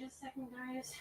just a second, guys.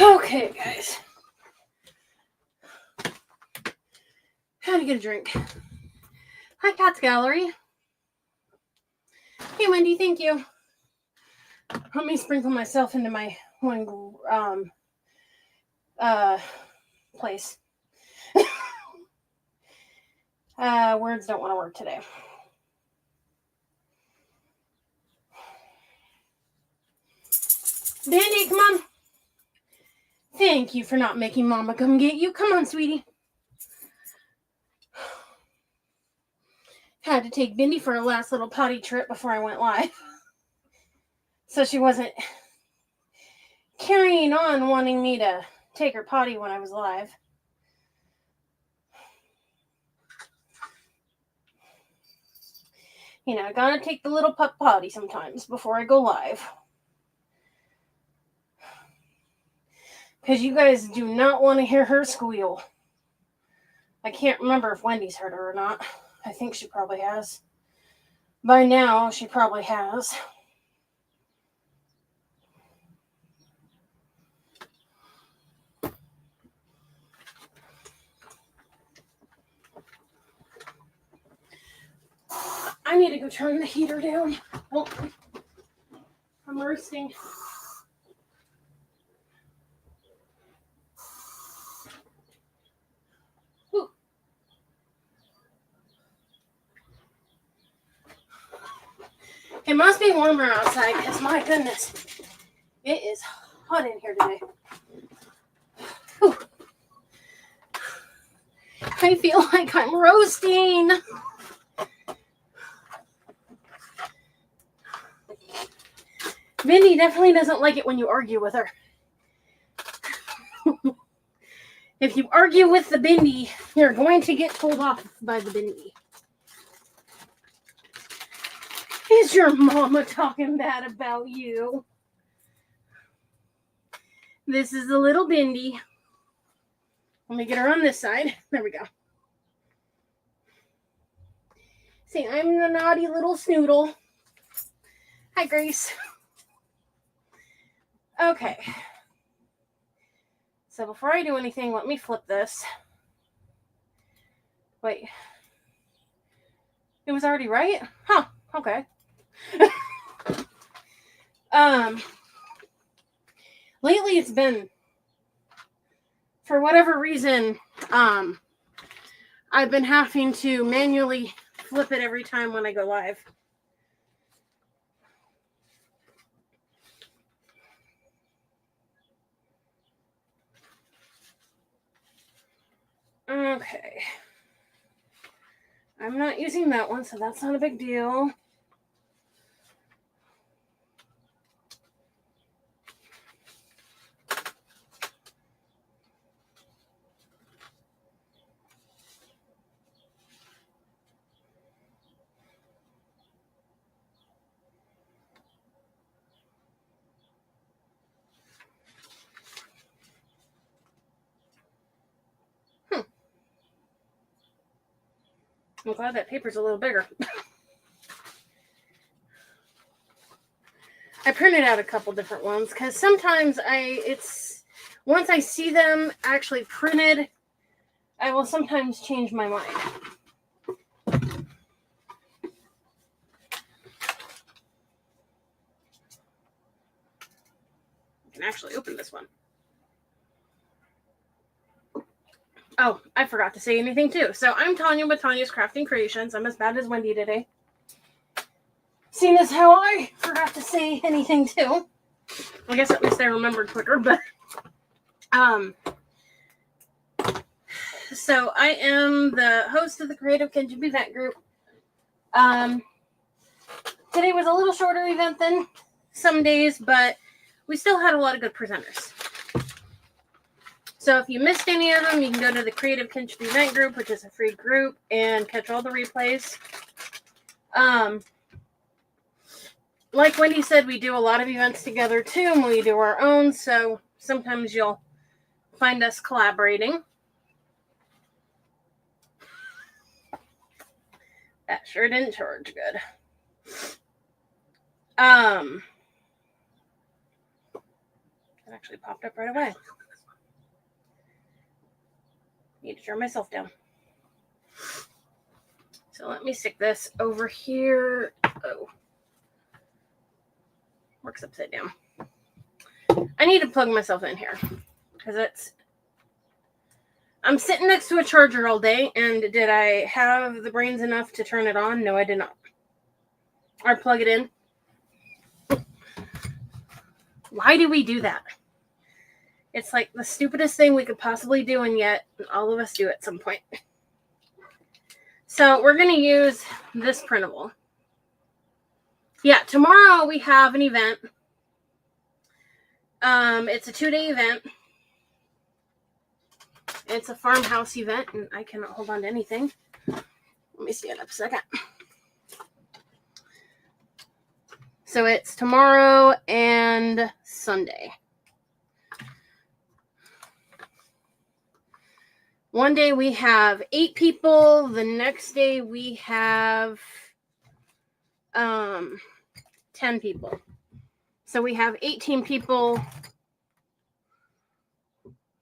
Okay, guys. How to get a drink. Hi, Cat's Gallery. Hey, Wendy, thank you. Let me sprinkle myself into my one place. Words don't want to work today. Dandy, come on. Thank you for not making Mama come get you. Come on, sweetie. Had to take Bindi for a last little potty trip before I went live. So she wasn't carrying on wanting me to take her potty when I was live. You know, I gotta take the little pup potty sometimes before I go live. Because you guys do not want to hear her squeal. I can't remember if Wendy's heard her or not. I think she probably has. By now, she probably has. I need to go turn the heater down. Oh, I'm roasting. Ooh. It must be warmer outside because, my goodness, it is hot in here today. Whew. I feel like I'm roasting. Vinny definitely doesn't like it when you argue with her. If you argue with the Bindi, you're going to get told off by the Bindi. Is your mama talking bad about you? This is the little Bindi. Let me get her on this side. There we go. See, I'm the naughty little snoodle. Hi, Grace. Okay. So before I do anything, let me flip this. Wait. It was already right? Huh. Okay. Lately it's been, for whatever reason, I've been having to manually flip it every time when I go live. Okay. I'm not using that one, so that's not a big deal. I'm glad that paper's a little bigger. I printed out a couple different ones because sometimes once I see them actually printed, I will sometimes change my mind. I can actually open this one. Oh, I forgot to say anything too. So I'm Tonya with Tonya's Crafting Creations. I'm as bad as Wendy today. Seeing as how I forgot to say anything too. I guess at least I remembered quicker, but so I am the host of the Creative Kinship Event Group. Today was a little shorter event than some days, but we still had a lot of good presenters. So if you missed any of them, you can go to the Creative Kinship Event Group, which is a free group, and catch all the replays. Like Wendy said, we do a lot of events together too, and we do our own, so sometimes you'll find us collaborating. That sure didn't charge good. It actually popped up right away. Need to turn myself down. So let me stick this over here. Oh. Works upside down. I need to plug myself in here because I'm sitting next to a charger all day, and did I have the brains enough to turn it on? No, I did not. Or plug it in. Why do we do that? It's like the stupidest thing we could possibly do, and yet all of us do at some point. So we're going to use this printable. Yeah, tomorrow we have an event. It's a 2-day event. It's a farmhouse event, and I cannot hold on to anything. Let me stand up a second. So it's tomorrow and Sunday. One day we have 8 people. The next day we have 10 people. So we have 18 people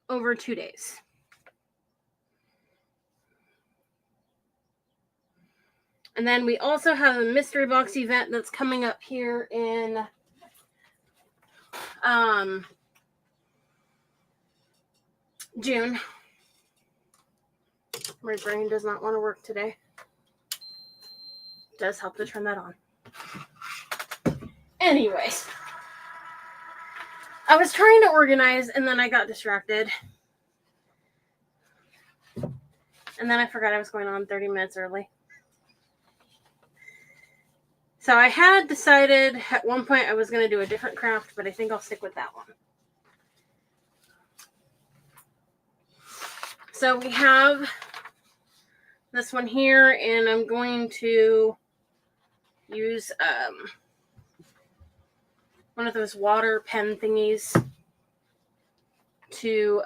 over 2 days. And then we also have a mystery box event that's coming up here in June. My brain does not want to work today. It does help to turn that on. Anyways, I was trying to organize and then I got distracted. And then I forgot I was going on 30 minutes early. So I had decided at one point I was going to do a different craft, but I think I'll stick with that one. So we have this one here, and I'm going to use one of those water pen thingies to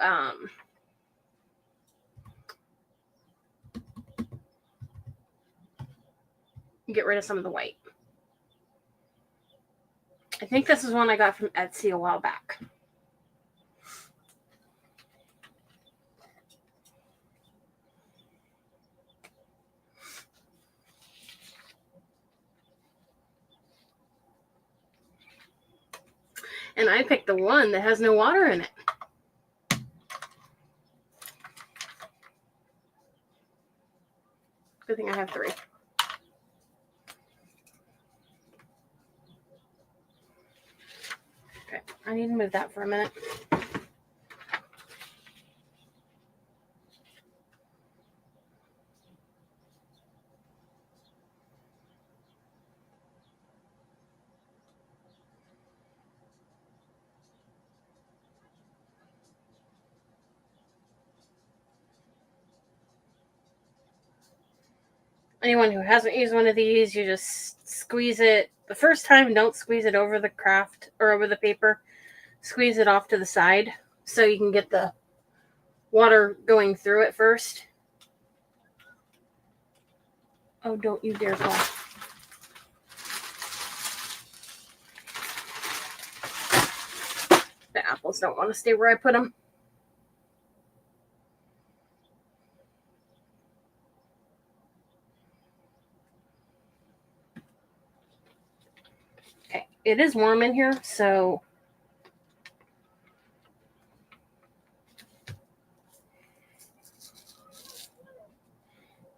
get rid of some of the white. I think this is one I got from Etsy a while back. And I picked the one that has no water in it. Good thing I have 3. Okay, I need to move that for a minute. Anyone who hasn't used one of these, you just squeeze it. The first time, don't squeeze it over the craft or over the paper. Squeeze it off to the side so you can get the water going through it first. Oh, don't you dare fall. The apples don't want to stay where I put them. Okay, it is warm in here, so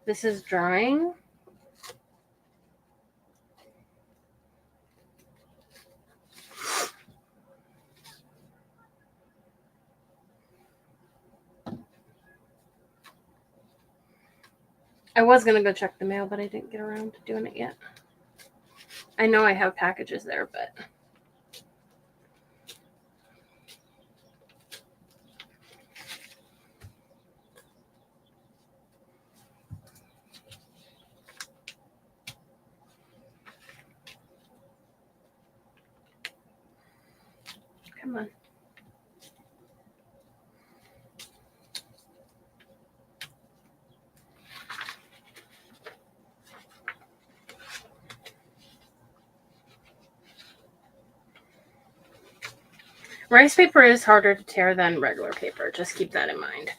this is drying. I was going to go check the mail, but I didn't get around to doing it yet. I know I have packages there, but... Come on. Rice paper is harder to tear than regular paper. Just keep that in mind.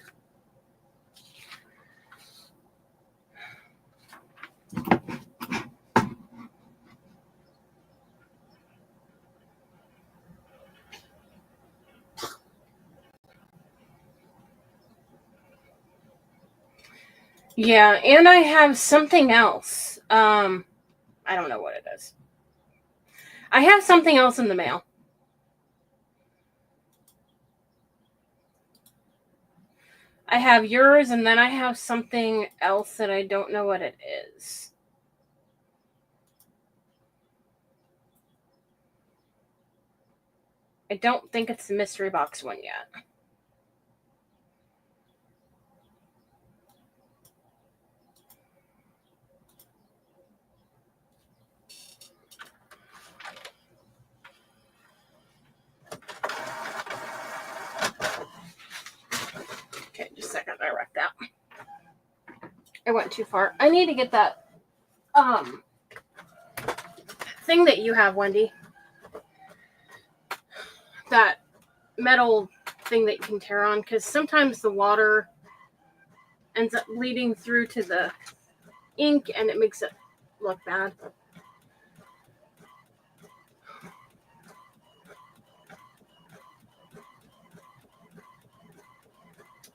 Yeah, and I have something else. I don't know what it is. I have something else in the mail. I have yours, and then I have something else that I don't know what it is. I don't think it's the mystery box one yet. Okay, just a second. I wrecked that. I went too far. I need to get that thing that you have, Wendy. That metal thing that you can tear on, because sometimes the water ends up bleeding through to the ink and it makes it look bad.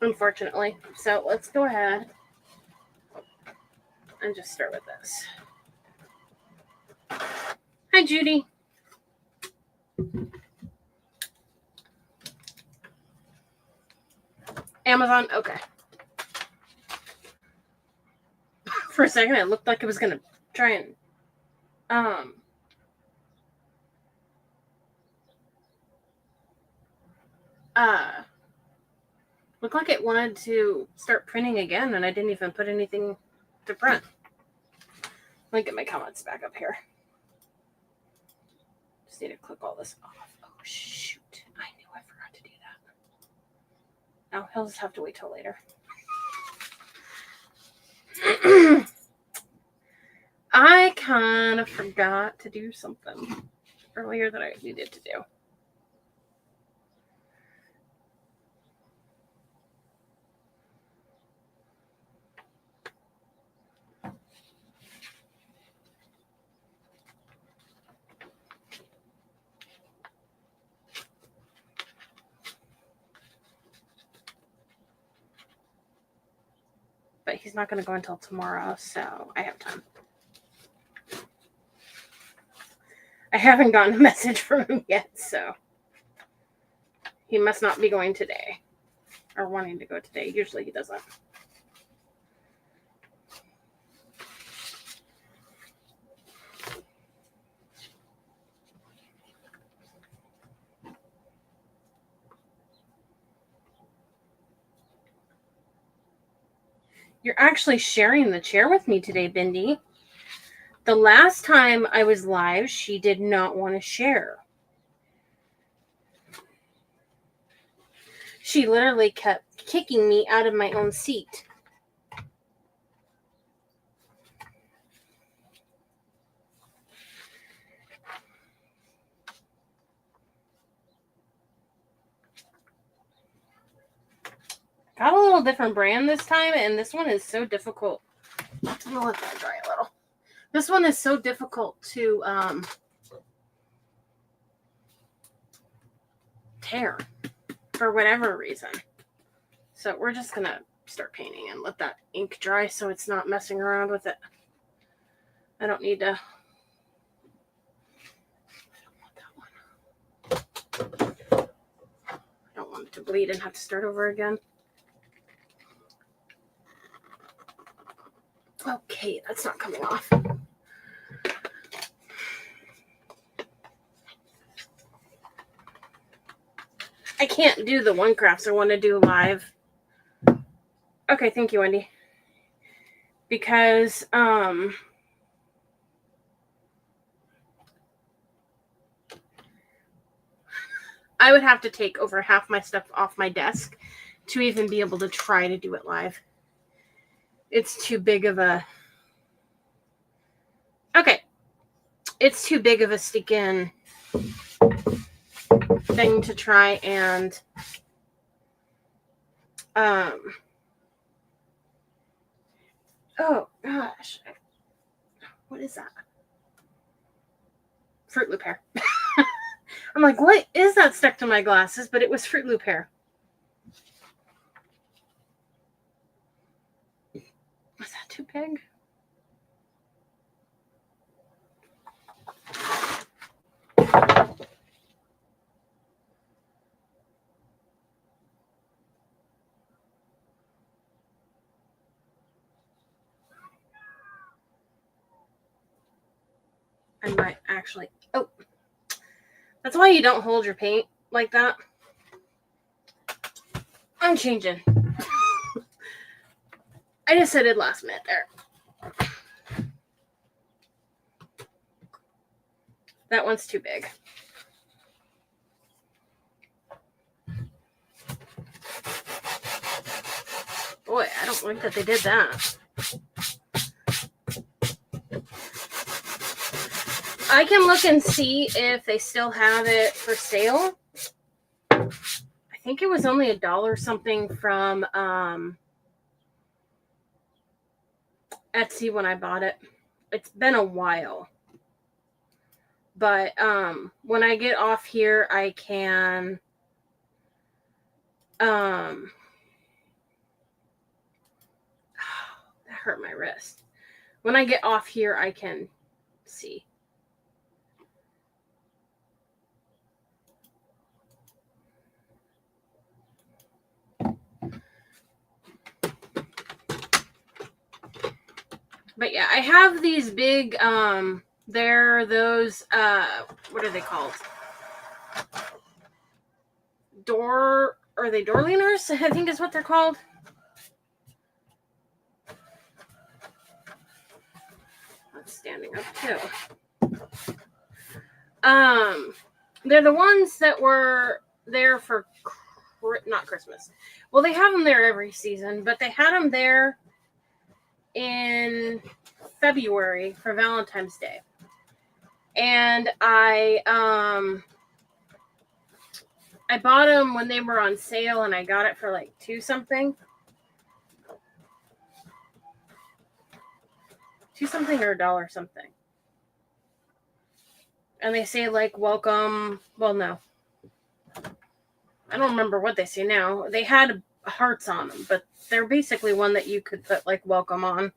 Unfortunately. So let's go ahead and just start with this. Hi, Judy. Amazon? Okay. For a second, it looked like it was going to try and looked like it wanted to start printing again, and I didn't even put anything to print. Let me get my comments back up here. Just need to click all this off. Oh, shoot. I knew I forgot to do that. Oh, he'll just have to wait till later. I kind of forgot to do something earlier that I needed to do. But he's not going to go until tomorrow, so I have time. I haven't gotten a message from him yet, so he must not be going today or wanting to go today. Usually he doesn't. You're actually sharing the chair with me today, Bindi. The last time I was live, she did not want to share. She literally kept kicking me out of my own seat. Got a little different brand this time, and this one is so difficult. I'm gonna let that dry a little. This one is so difficult to tear for whatever reason. So we're just gonna start painting and let that ink dry so it's not messing around with it. I don't need to. I don't want it to bleed and have to start over again. Okay, that's not coming off. I can't do the one crafts I want to do live. Okay, thank you, Wendy. Because I would have to take over half my stuff off my desk to even be able to try to do it live. It's too big of a... Okay. It's too big of a stickin' thing to try and... Oh, gosh. What is that? Fruit Loop hair. I'm like, what is that stuck to my glasses? But it was Fruit Loop hair. Was that too big? I might actually... Oh. That's why you don't hold your paint like that. I'm changing. I just said it last minute there. That one's too big. Boy, I don't like that they did that. I can look and see if they still have it for sale. I think it was only $1 something from Etsy when I bought it. It's been a while. But when I get off here, I can that hurt my wrist. When I get off here, I can see. But yeah, I have these big, they're those, what are they called? Are they door leaners? I think is what they're called. That's standing up too. They're the ones that were there for, not Christmas. Well, they have them there every season, but they had them there in February for Valentine's Day. And I bought them when they were on sale, and I got it for like $2 something. $2 something or $1 something. And they say like welcome. Well, no. I don't remember what they say now. They had hearts on them, but they're basically one that you could put like welcome on.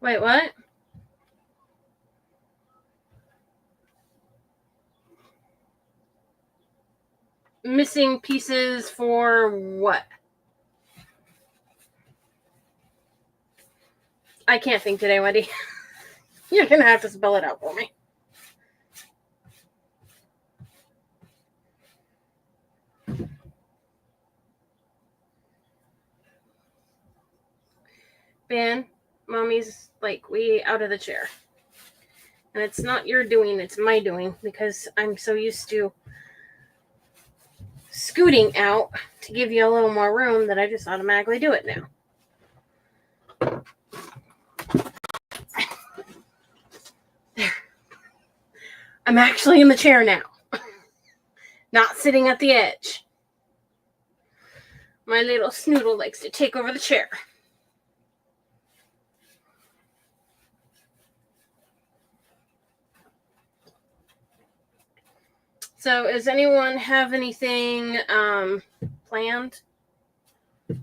Wait, what? Missing pieces for what? I can't think today, Wendy. You're going to have to spell it out for me. Ben, Mommy's like way out of the chair. And it's not your doing, it's my doing, because I'm so used to scooting out to give you a little more room that I just automatically do it now. I'm actually in the chair now. Not sitting at the edge. My little snoodle likes to take over the chair. So, does anyone have anything planned? Do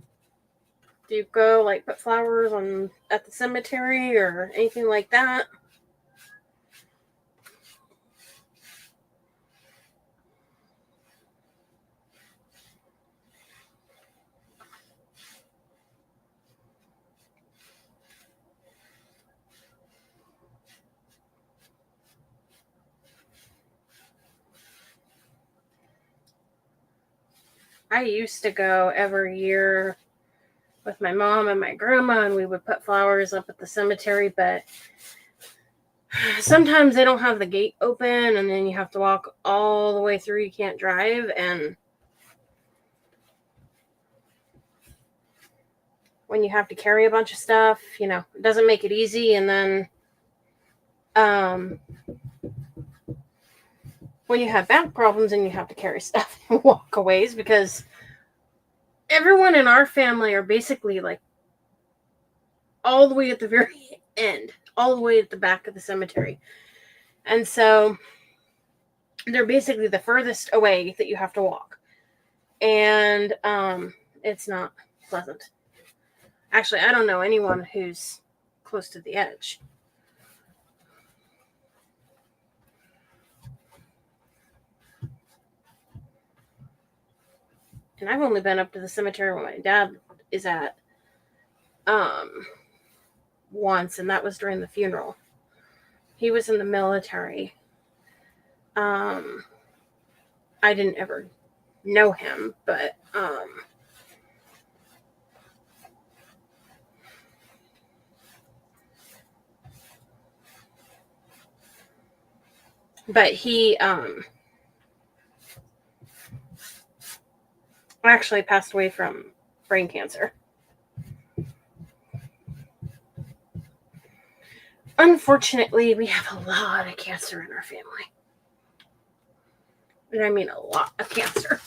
you go like put flowers at the cemetery or anything like that? I used to go every year with my mom and my grandma, and we would put flowers up at the cemetery, but sometimes they don't have the gate open, and then you have to walk all the way through. You can't drive, and when you have to carry a bunch of stuff, it doesn't make it easy. And then when you have back problems and you have to carry stuff and walk a ways, because everyone in our family are basically like all the way at the very end, all the way at the back of the cemetery. And so they're basically the furthest away that you have to walk. And it's not pleasant. Actually, I don't know anyone who's close to the edge. And I've only been up to the cemetery where my dad is at once, and that was during the funeral. He was in the military. I didn't ever know him, but he actually passed away from brain cancer. Unfortunately, we have a lot of cancer in our family. And I mean a lot of cancer.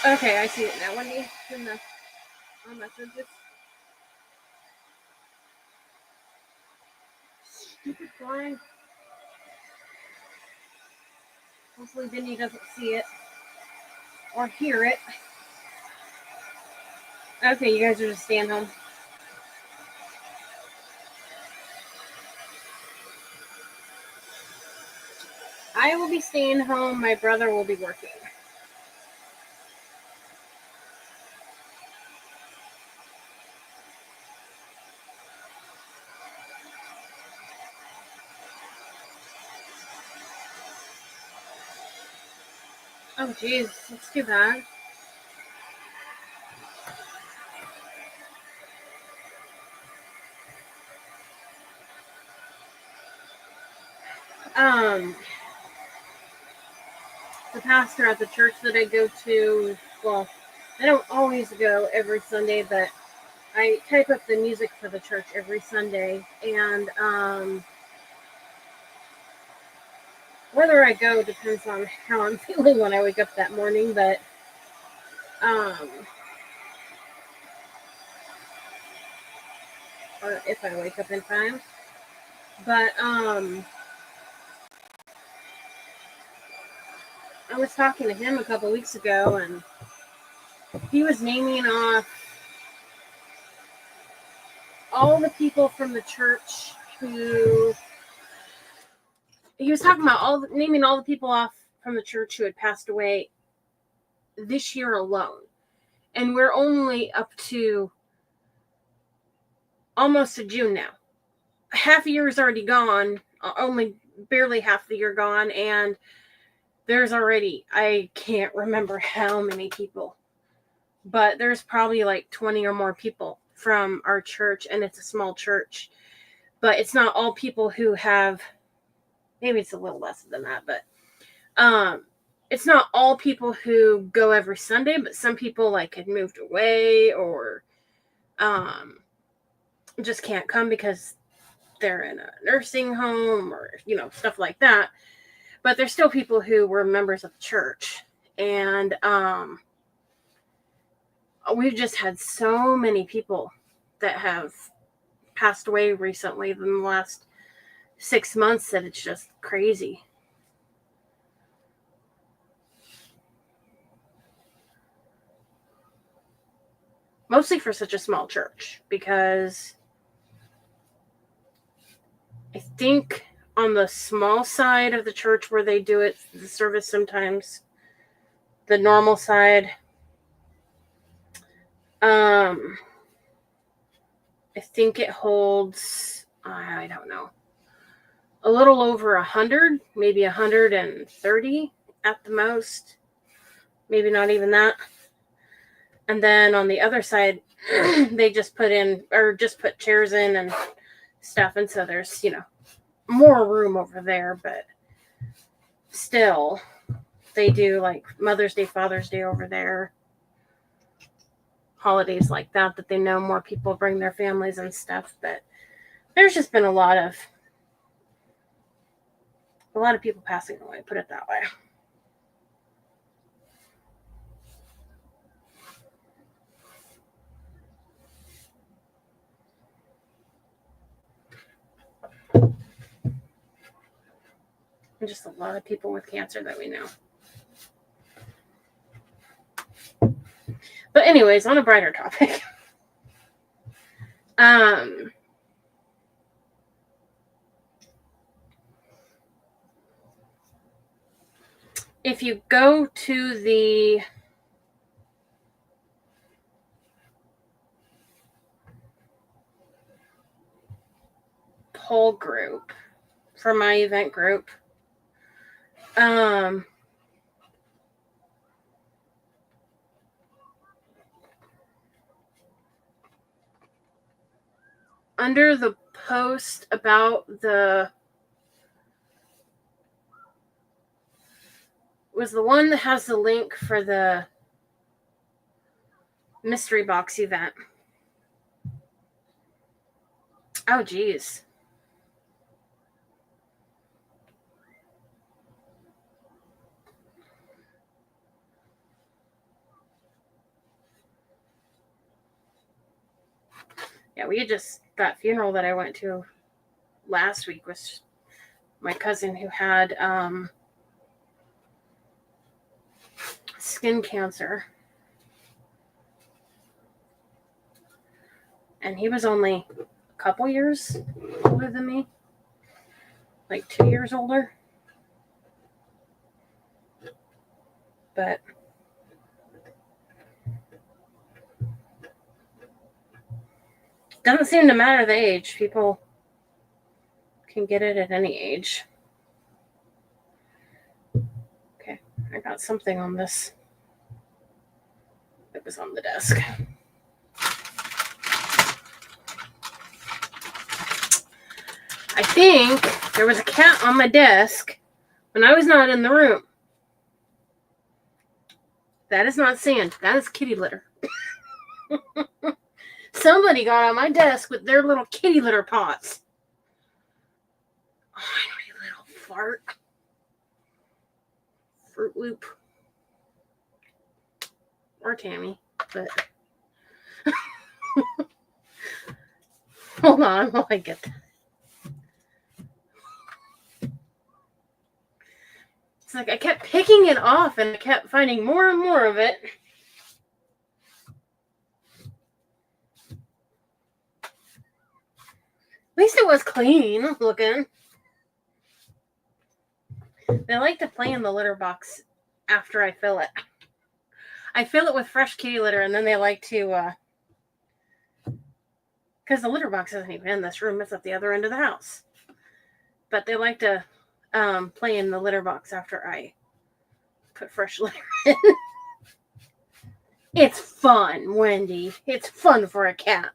Okay, I see it now. Wendy, in the messages. Stupid fly. Hopefully Vinny doesn't see it or hear it. Okay, you guys are just staying home. I will be staying home. My brother will be working. Oh, geez. That's too bad. The pastor at the church that I go to, well, I don't always go every Sunday, but I type up the music for the church every Sunday, and whether I go depends on how I'm feeling when I wake up that morning, but or if I wake up in time. But I was talking to him a couple weeks ago, and he was naming off all the people from the church who he was talking about naming all the people off from the church who had passed away this year alone. And we're only up to almost to June now. Half a year is already gone, only barely half the year gone, and there's already, I can't remember how many people, but there's probably like 20 or more people from our church, and it's a small church, but it's not all people who have, maybe it's a little less than that, but it's not all people who go every Sunday, but some people like had moved away or just can't come because they're in a nursing home or, stuff like that. But there's still people who were members of the church. And we've just had so many people that have passed away recently in the last 6 months that it's just crazy. Mostly for such a small church, because I think on the small side of the church where they do it, the service sometimes, the normal side, I think it holds, I don't know, a little over 100, maybe 130 at the most, maybe not even that. And then on the other side, they just put chairs in and stuff. And so there's, more room over there, but still they do like Mother's Day, Father's Day over there, holidays like that they know more people bring their families and stuff. But there's just been a lot of people passing away, put it that way. And just a lot of people with cancer that we know. But anyways, on a brighter topic. If you go to the poll group for my event group, under the post about was the one that has the link for the mystery box event. Oh, geez. Yeah, that funeral that I went to last week was my cousin who had skin cancer. And he was only a couple years older than me, like 2 years older. But doesn't seem to matter the age. People can get it at any age. Okay, I got something on this. It was on the desk. I think there was a cat on my desk when I was not in the room. That is not sand. That is kitty litter. Somebody got on my desk with their little kitty litter pots. Oh, you little fart. Fruit Loop. Or Tammy. But hold on while I get that. It's like I kept picking it off and I kept finding more and more of it. At least it was clean looking. They like to play in the litter box after I fill it. I fill it with fresh kitty litter and then they like to, because the litter box isn't even in this room, it's at the other end of the house. But they like to play in the litter box after I put fresh litter in. It's fun, Wendy. It's fun for a cat.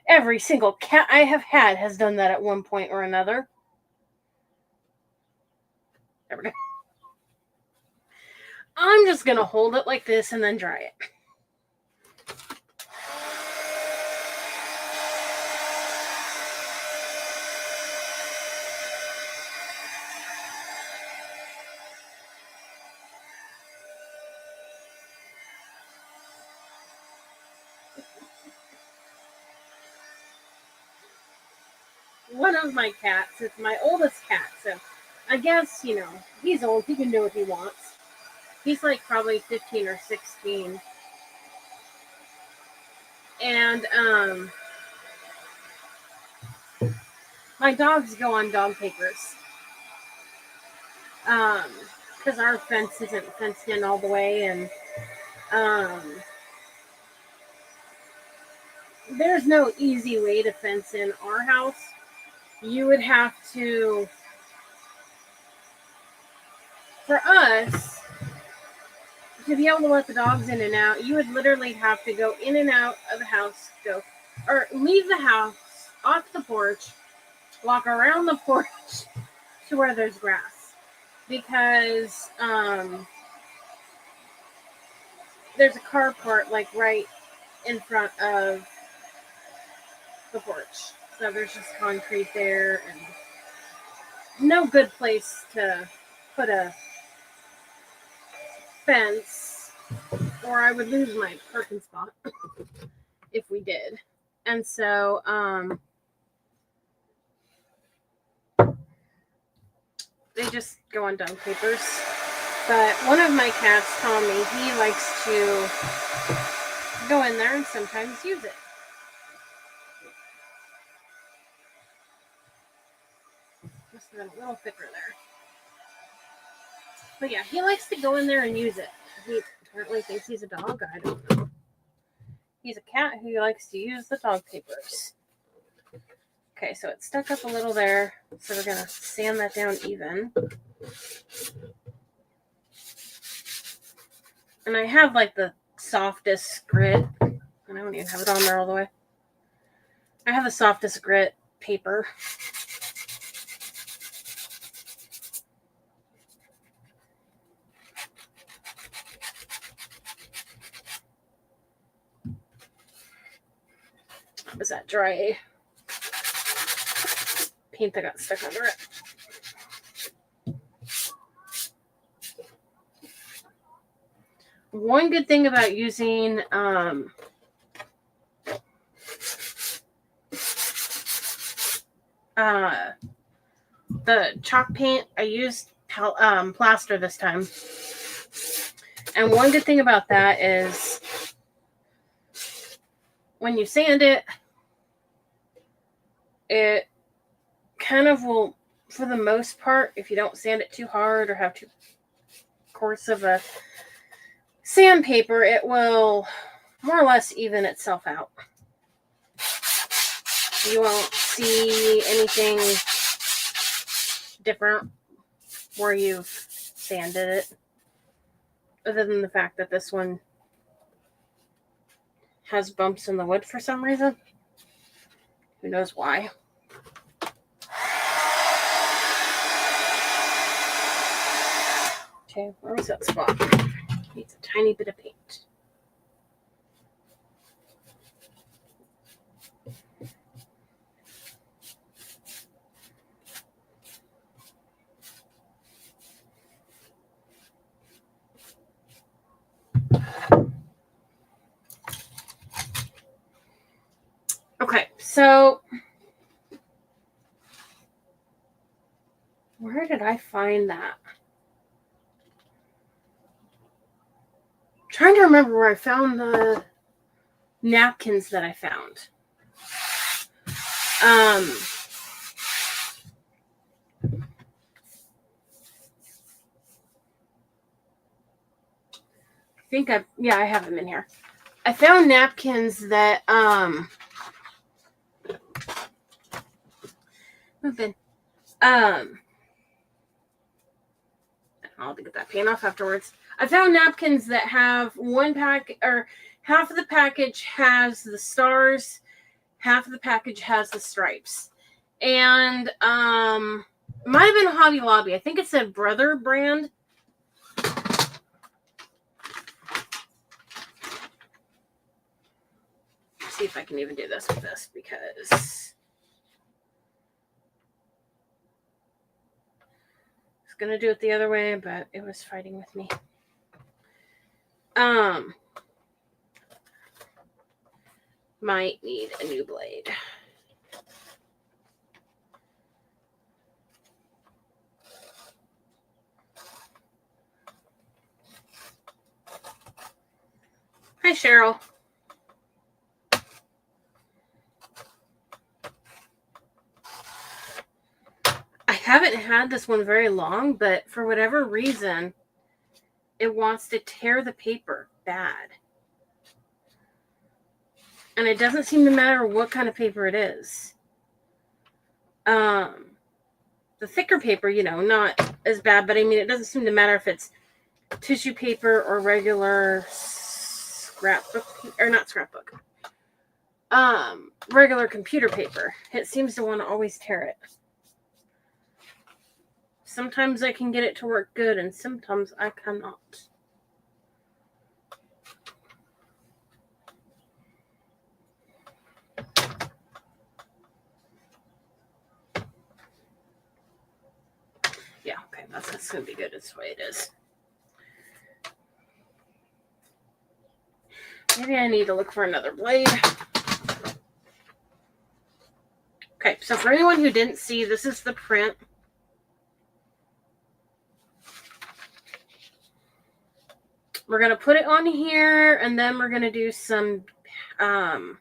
Every single cat I have had has done that at one point or another. There we go. I'm just going to hold it like this and then dry it. one of my cats, it's my oldest cat, so I guess, he's old, he can do what he wants. He's like probably 15 or 16. And my dogs go on dog papers. Because our fence isn't fenced in all the way, and there's no easy way to fence in our house. You would have to, for us, to be able to let the dogs in and out, you would literally have to go in and out of the house, or leave the house, off the porch, walk around the porch to where there's grass. Because there's a carport like right in front of the porch. So there's just concrete there and no good place to put a fence, or I would lose my parking spot if we did. And so they just go on dung papers. But one of my cats, Tommy, he likes to go in there and sometimes use it. Must have been a little thicker there. But yeah, he likes to go in there and use it. He apparently thinks he's a dog. I don't know. He's a cat who likes to use the dog papers. Okay, so it's stuck up a little there. So we're going to sand that down even. And I have like the softest grit. And I don't even have it on there all the way. I have the softest grit paper. Was that dry paint that got stuck under it? One good thing about using the chalk paint, I used plaster this time. And one good thing about that is when you sand it, it kind of will, for the most part, if you don't sand it too hard or have too coarse of a sandpaper, it will more or less even itself out. You won't see anything different where you've sanded it, other than the fact that this one has bumps in the wood for some reason. Who knows why? Okay, where was that spot? Needs a tiny bit of paint. Okay, so where did I find that? I'm trying to remember where I found the napkins that I found. I have them in here. I found napkins that I'll have to get that paint off afterwards. I found napkins that have one pack, or half of the package has the stars, half of the package has the stripes. And might have been Hobby Lobby. I think it's a Brother brand. Let's see if I can even do this with this, because I was gonna do it the other way, but it was fighting with me. Might need a new blade. Cheryl. I haven't had this one very long, but for whatever reason, it wants to tear the paper bad. And it doesn't seem to matter what kind of paper it is. The thicker paper, not as bad, but I mean, it doesn't seem to matter if it's tissue paper or regular scrapbook, or not scrapbook. Regular computer paper. It seems to want to always tear it. Sometimes I can get it to work good, and sometimes I cannot. Yeah, okay, that's going to be good. It's the way it is. Maybe I need to look for another blade. Okay, so for anyone who didn't see, this is the print. We're going to put it on here, and then we're going to do some, do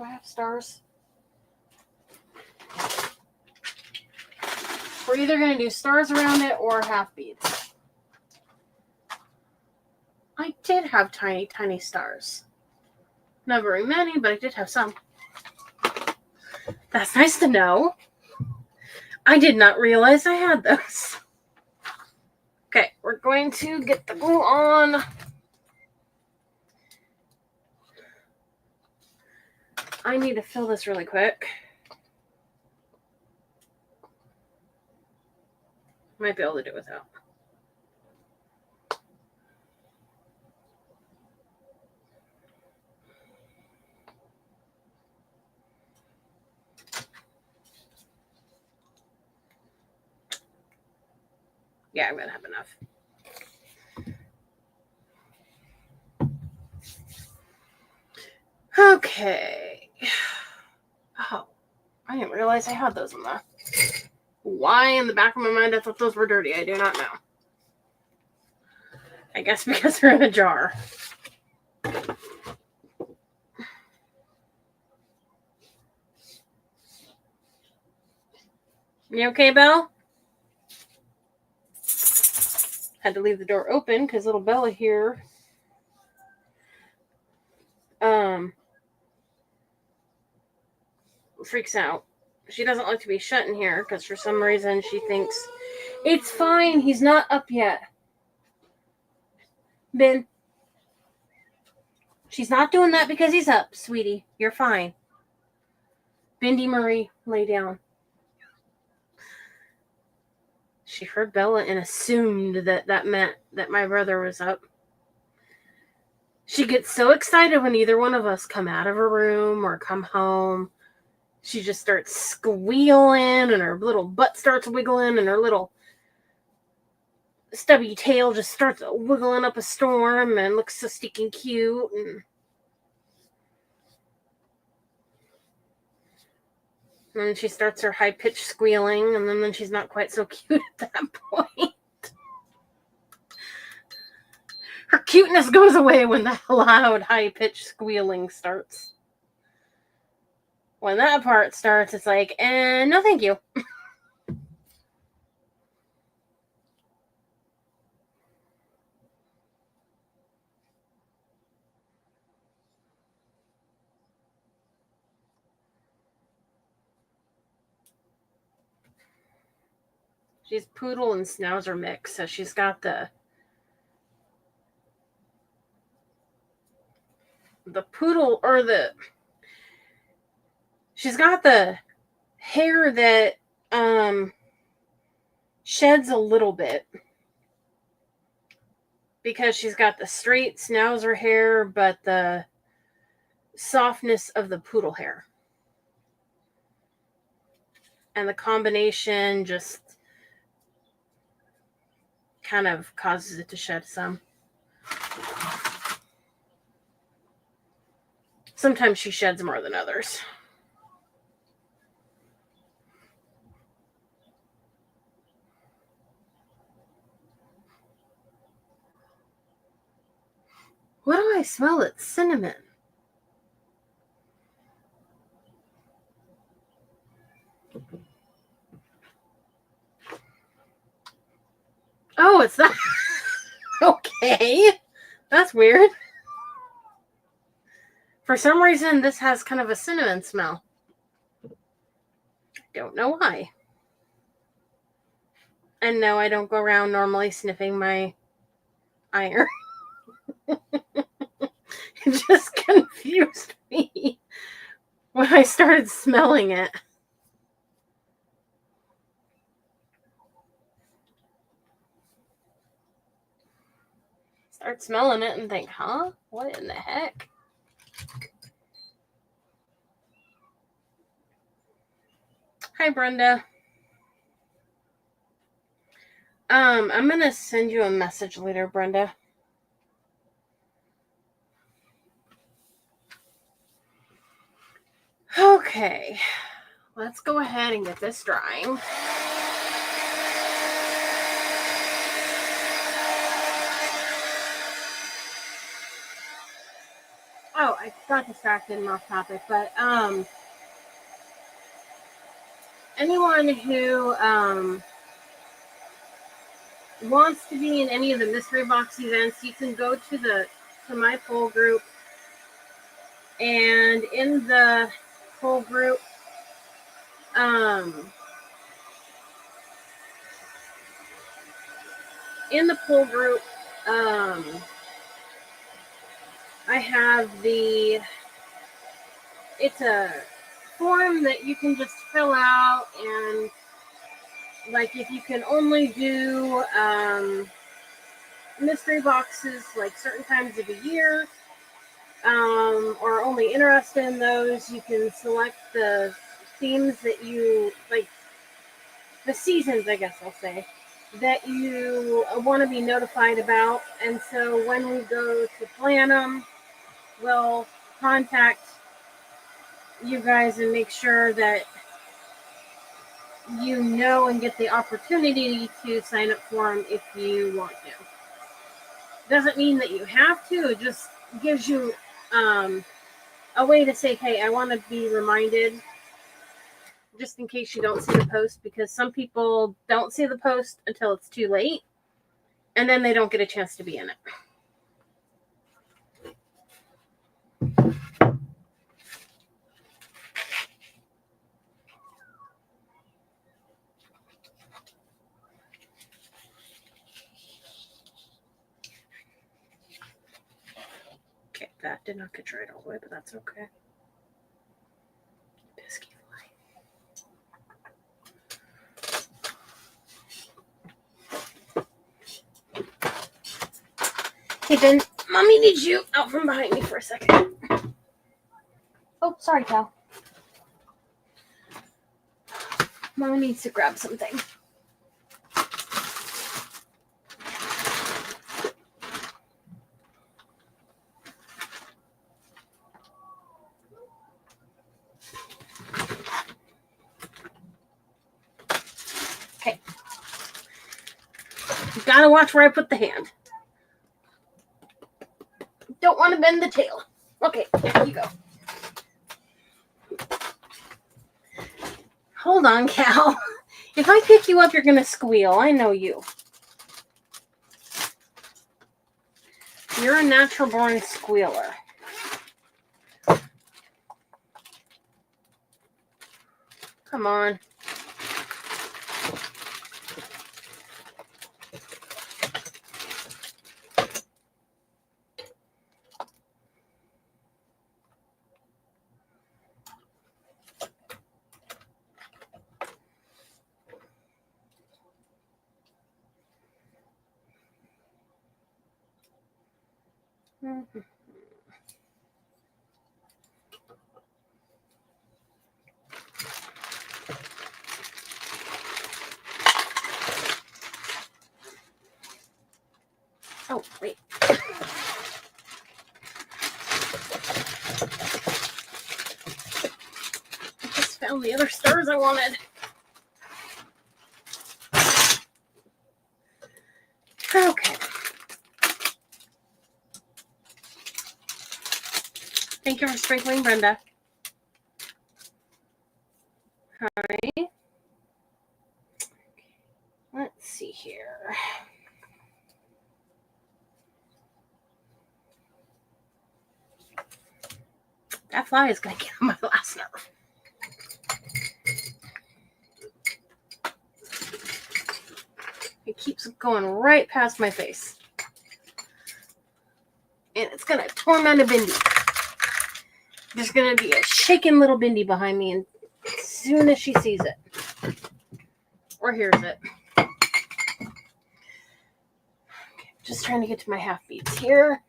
I have stars? We're either going to do stars around it or half beads. I did have tiny, tiny stars. Not very many, but I did have some. That's nice to know. I did not realize I had those. Okay, we're going to get the glue on. I need to fill this really quick. Might be able to do it without. Yeah, I'm going to have enough. Okay. Oh, I didn't realize I had those in there. Why in the back of my mind I thought those were dirty, I do not know. I guess because they're in a jar. You okay, Belle? Had to leave the door open because little Bella here freaks out. She doesn't like to be shut in here because for some reason she thinks it's fine, he's not up yet. Ben, she's not doing that because he's up, sweetie. You're fine. Bindi Marie, lay down. She heard Bella and assumed that meant that my brother was up. She gets so excited when either one of us come out of her room or come home. She just starts squealing, and her little butt starts wiggling, and her little stubby tail just starts wiggling up a storm and looks so stinking cute. And then she starts her high-pitched squealing, and then she's not quite so cute at that point. Her cuteness goes away when the loud, high-pitched squealing starts. When that part starts, it's like, no thank you. She's poodle and schnauzer mix, so she's got the poodle, or she's got the hair that sheds a little bit because she's got the straight schnauzer hair, but the softness of the poodle hair. And the combination just kind of causes it to shed some. Sometimes she sheds more than others. What do I smell? It's cinnamon. Oh, it's that. Okay. That's weird. For some reason, this has kind of a cinnamon smell. Don't know why. And no, I don't go around normally sniffing my iron. It just confused me when I started smelling it. Start smelling it and think, huh? What in the heck? Hi, Brenda. I'm gonna send you a message later, Brenda. Okay, let's go ahead and get this drying. Oh, I got distracted and off topic, but anyone who wants to be in any of the mystery box events, you can go to my poll group, and in the poll group, I have it's a form that you can just fill out, and like if you can only do mystery boxes like certain times of the year, or only interested in those, you can select the themes that you like, the seasons, I guess I'll say, that you want to be notified about. And so when we go to plan them, we'll contact you guys and make sure that you know and get the opportunity to sign up for them if you want to. Doesn't mean that you have to. It just gives you a way to say, hey, I want to be reminded, just in case you don't see the post, because some people don't see the post until it's too late, and then they don't get a chance to be in it. Okay, that did not get dried all the way, but that's okay. Pesky fly. Hey, Ben, Mommy needs you out from behind me for a second. Oh, sorry, Cal. Mommy needs to grab something. Okay. You gotta watch where I put the hand. Don't want to bend the tail. Okay, there you go. Hold on, Cal. If I pick you up, you're gonna squeal. I know you. You're a natural born squealer. Come on. Mm-hmm. Oh, wait. I just found the other stars I wanted. Okay. Thank you for sprinkling, Brenda. All right. Let's see here. That fly is going to get on my last nerve. It keeps going right past my face. And it's going to torment a Bindi. There's going to be a shaking little Bindi behind me and as soon as she sees it. Or hears it. Okay, just trying to get to my half beats here.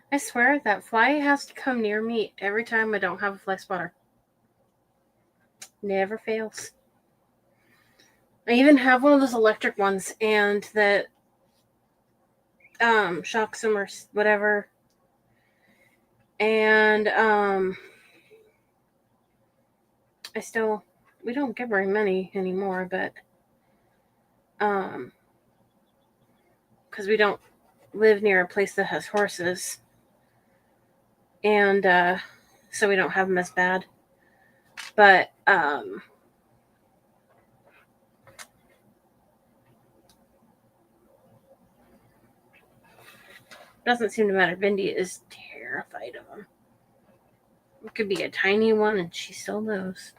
I swear that fly has to come near me every time I don't have a fly spotter. Never fails. I even have one of those electric ones and that shocks them or whatever. And we don't get very many anymore, but because we don't live near a place that has horses. And so we don't have them as bad. But doesn't seem to matter. Bindi is terrified of them. It could be a tiny one and she still knows.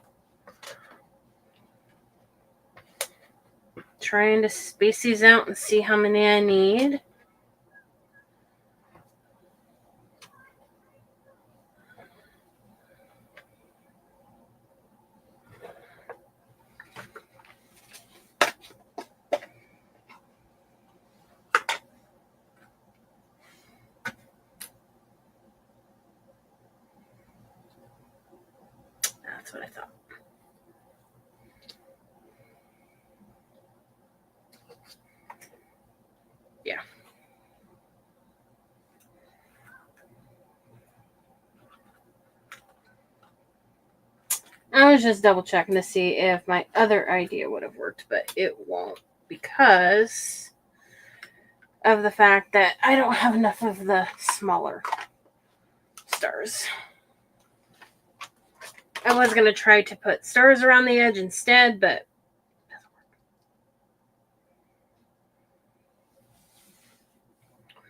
Trying to space these out and see how many I need. That's what I thought. Yeah. I was just double checking to see if my other idea would have worked, but it won't because of the fact that I don't have enough of the smaller stars. I was going to try to put stars around the edge instead, but it doesn't work.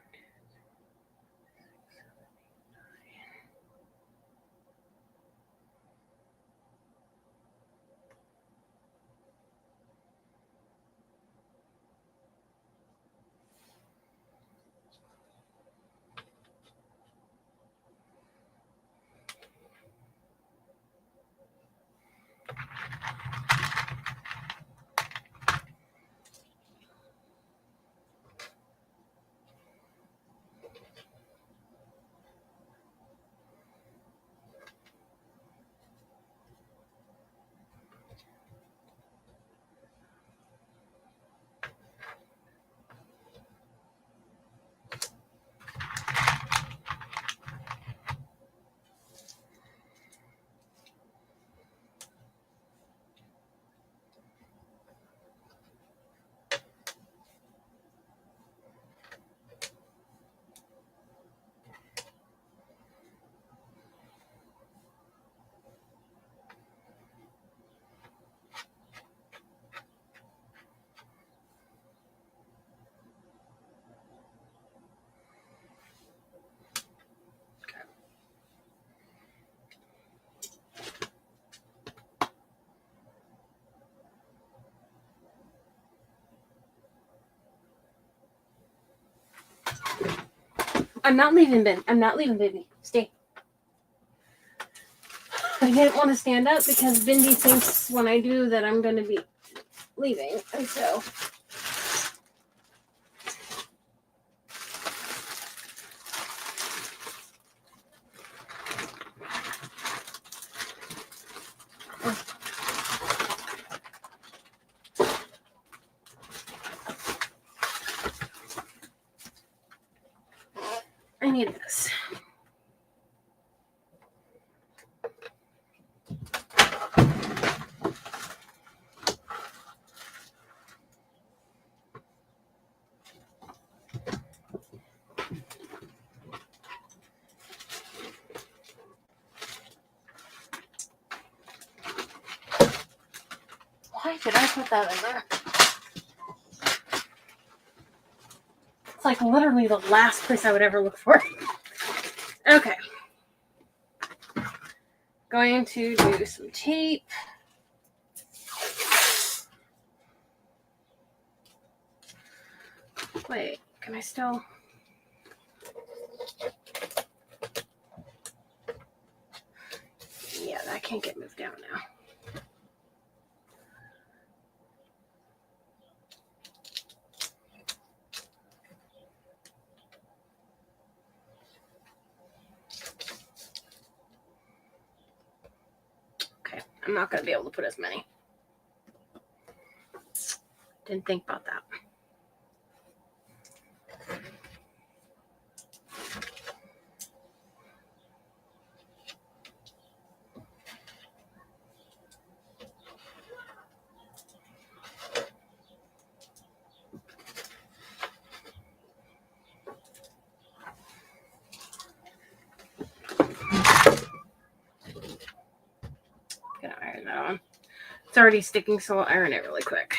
I'm not leaving, Ben. I'm not leaving, baby. Stay. I didn't want to stand up because Bindi thinks when I do that I'm going to be leaving. And so I need this. Why did I put that in there? It's like literally the last place I would ever look for. Okay. Going to do some tape. Wait, can I still? Yeah, that can't get moved down now. Okay, I'm not going to be able to put as many. Didn't think about that. Gonna iron that on. It's already sticking, so I'll iron it really quick.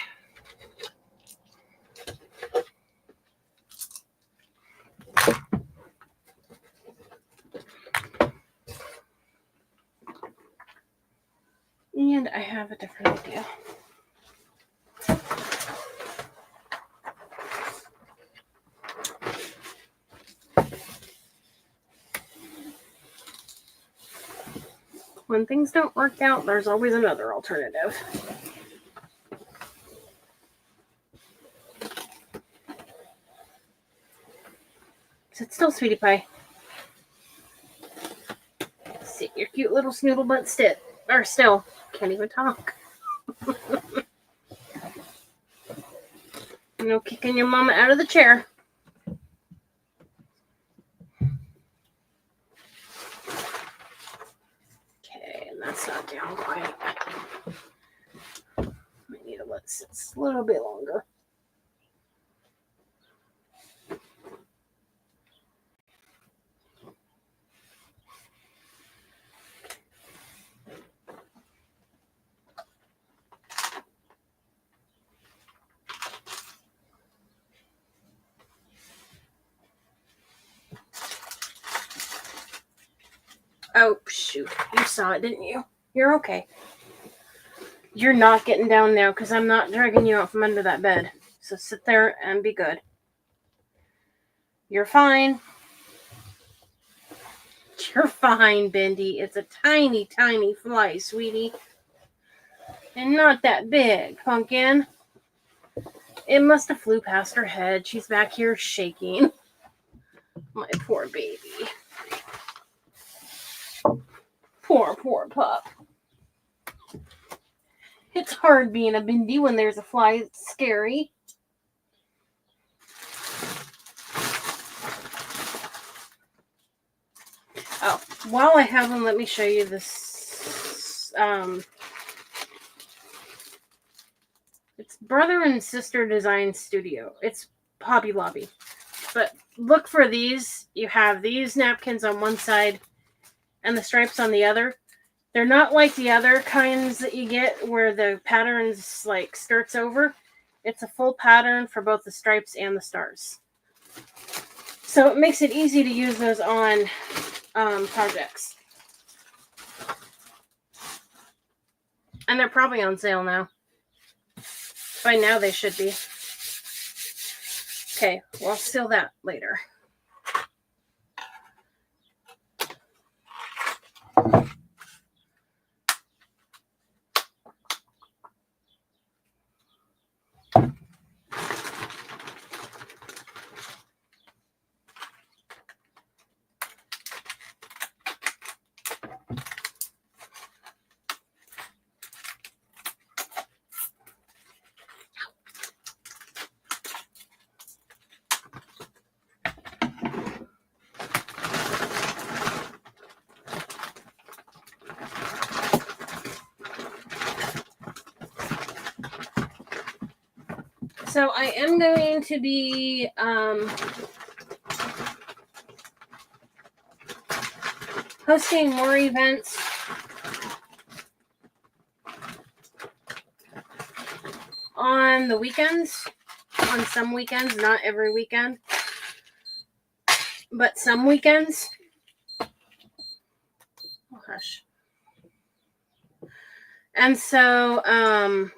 And I have a different idea. When things don't work out, there's always another alternative. Sit still, sweetie pie. Sit your cute little snoodle butt still. Can't even talk. No kicking your mama out of the chair. Okay, and that's not down quite. I need to let it sit a little bit longer. Oh, shoot. You saw it, didn't you? You're okay. You're not getting down now because I'm not dragging you out from under that bed. So sit there and be good. You're fine. You're fine, Bindi. It's a tiny, tiny fly, sweetie. And not that big, pumpkin. It must have flew past her head. She's back here shaking. My poor baby. Poor pup. It's hard being a Bindi when there's a fly. It's scary. Oh, while I have them, let me show you this. It's Brother and Sister Design Studio. It's Hobby Lobby. But look for these. You have these napkins on one side and the stripes on the other. They're not like the other kinds that you get where the pattern's like skirts over. It's a full pattern for both the stripes and the stars. So it makes it easy to use those on projects. And they're probably on sale now. By now they should be. Okay, well, I'll seal that later. So I am going to be hosting more events on the weekends, on some weekends, not every weekend, but some weekends. Oh, hush. And so, oh,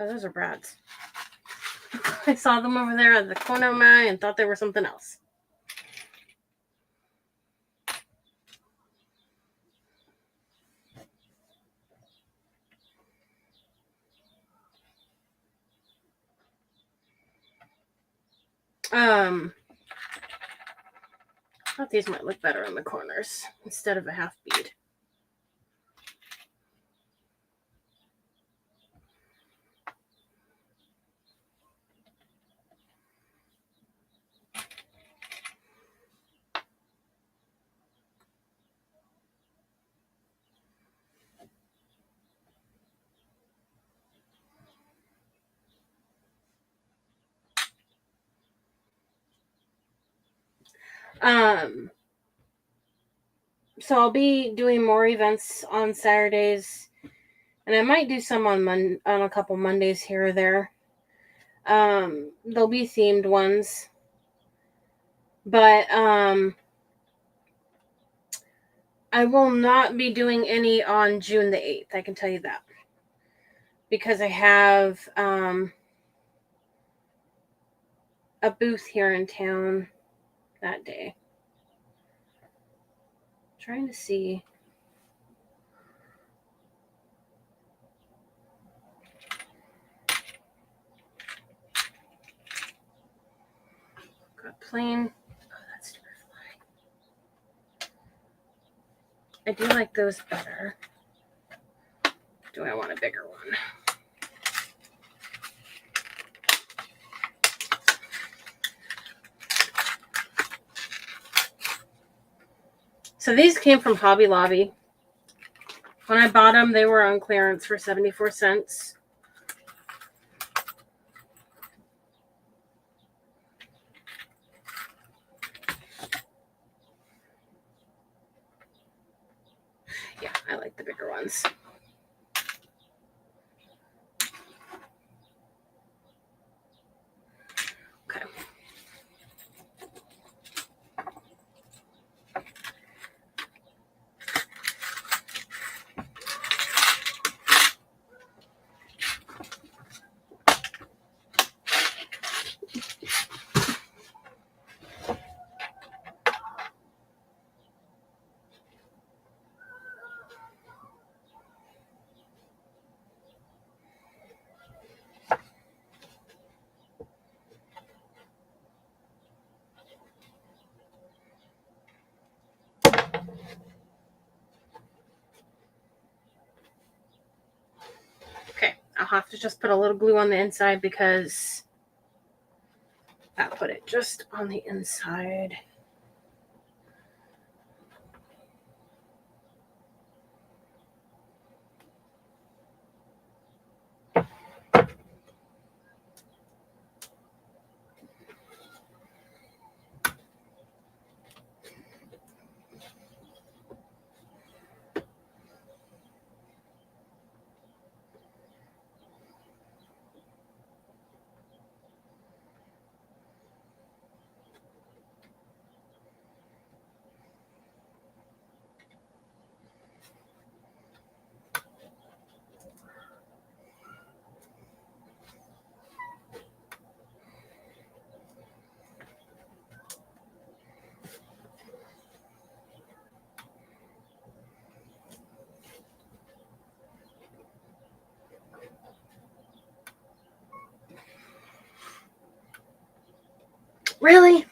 those are Brad's. I saw them over there at the corner of my eye and thought they were something else. I thought these might look better in the corners instead of a half bead. So I'll be doing more events on Saturdays, and I might do some on a couple Mondays here or there. There'll be themed ones, but I will not be doing any on June the 8th. I can tell you that, because I have a booth here in town that day. Trying to see. Got plain. Oh, that's too fly. I do like those better. Do I want a bigger one? So these came from Hobby Lobby. When I bought them, they were on clearance for 74 cents. Yeah, I like the bigger ones. Okay. Okay, I'll have to just put a little glue on the inside because I put it just on the inside. Really?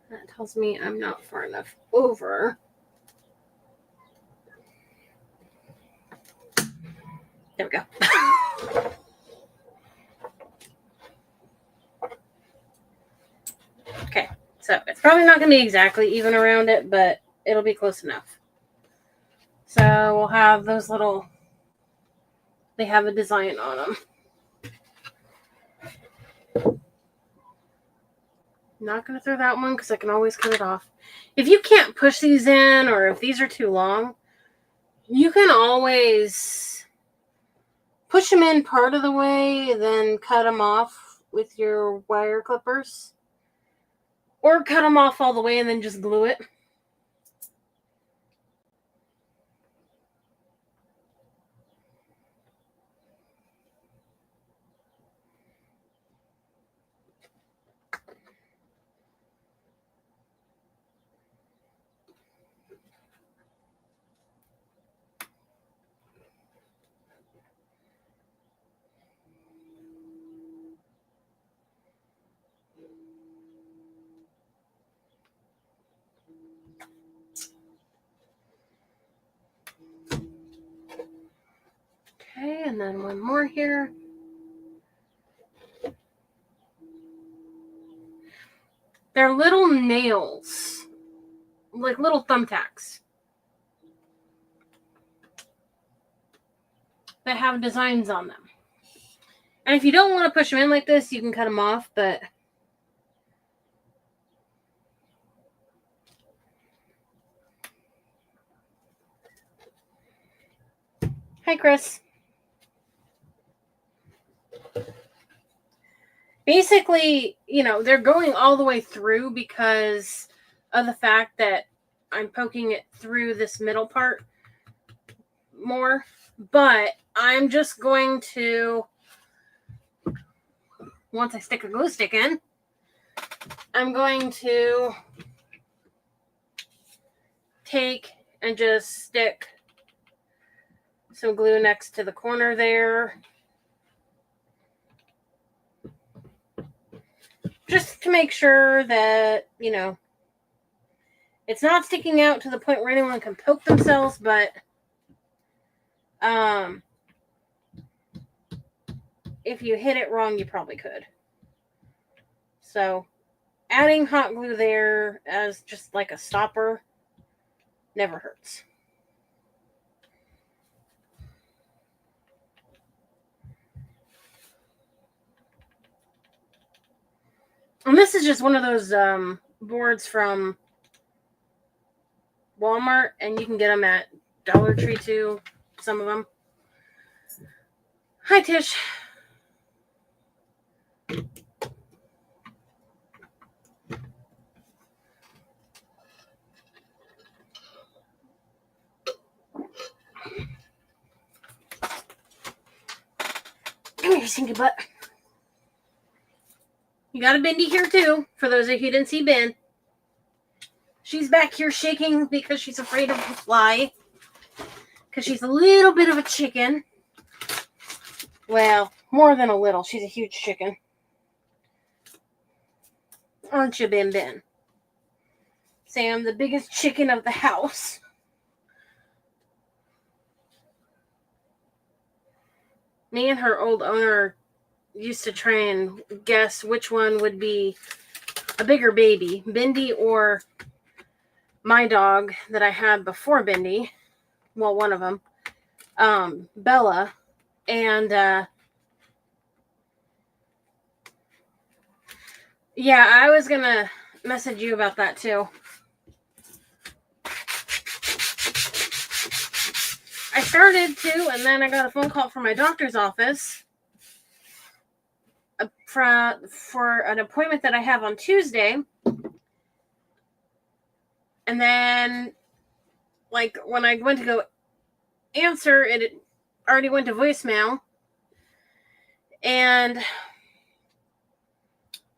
That tells me I'm not far enough over. There we go. So it's probably not going to be exactly even around it, but it'll be close enough. So we'll have those little, they have a design on them. I'm not going to throw that one because I can always cut it off. If you can't push these in, or if these are too long, you can always push them in part of the way, then cut them off with your wire clippers. Or cut them off all the way and then just glue it. Okay, and then one more here. They're little nails, like little thumbtacks that have designs on them. And if you don't want to push them in like this, you can cut them off, but hi, Chris. Basically, they're going all the way through because of the fact that I'm poking it through this middle part more. But I'm just going to, once I stick a glue stick in, I'm going to take and just stick some glue next to the corner there. Just to make sure that, it's not sticking out to the point where anyone can poke themselves, but if you hit it wrong, you probably could. So adding hot glue there as just like a stopper never hurts. And this is just one of those boards from Walmart, and you can get them at Dollar Tree too, some of them. Hi, Tish. Come here, stinky butt. You got a Bindi here too, for those of you who didn't see Ben. She's back here shaking because she's afraid of the fly. Because she's a little bit of a chicken. Well, more than a little. She's a huge chicken. Aren't you, Ben Ben? Say I'm the biggest chicken of the house. Me and her old owner used to try and guess which one would be a bigger baby, Bindi or my dog that I had before Bindi. Well, one of them, Bella. And yeah, I was gonna message you about that too. I started to, and then I got a phone call from my doctor's office for an appointment that I have on Tuesday. And then, like, when I went to go answer, it already went to voicemail. And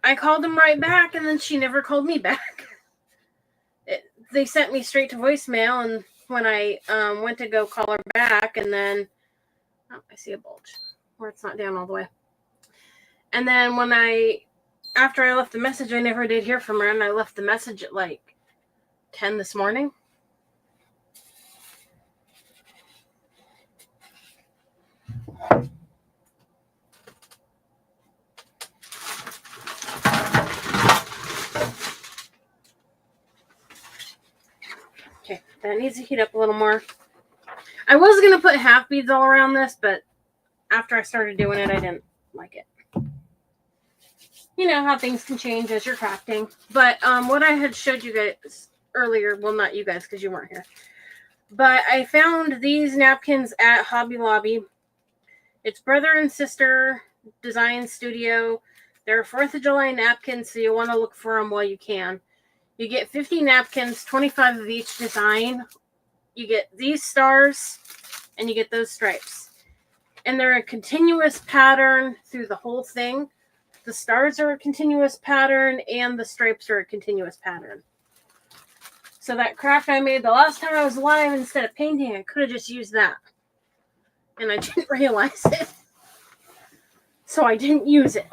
I called them right back, and then she never called me back. They sent me straight to voicemail, and when I went to go call her back, and then, I see a bulge where it's not down all the way. And then after I left the message, I never did hear from her, and I left the message at like 10 this morning. That needs to heat up a little more. I was going to put half beads all around this, but after I started doing it, I didn't like it. You know how things can change as you're crafting. But what I had showed you guys earlier, well, not you guys because you weren't here, but I found these napkins at Hobby Lobby. It's Brother and Sister Design Studio. They're 4th of July napkins, so you want to look for them while you can. You get 50 napkins, 25 of each design. You get these stars, and you get those stripes. And they're a continuous pattern through the whole thing. The stars are a continuous pattern, and the stripes are a continuous pattern. So that craft I made the last time I was live, instead of painting, I could have just used that. And I didn't realize it. So I didn't use it.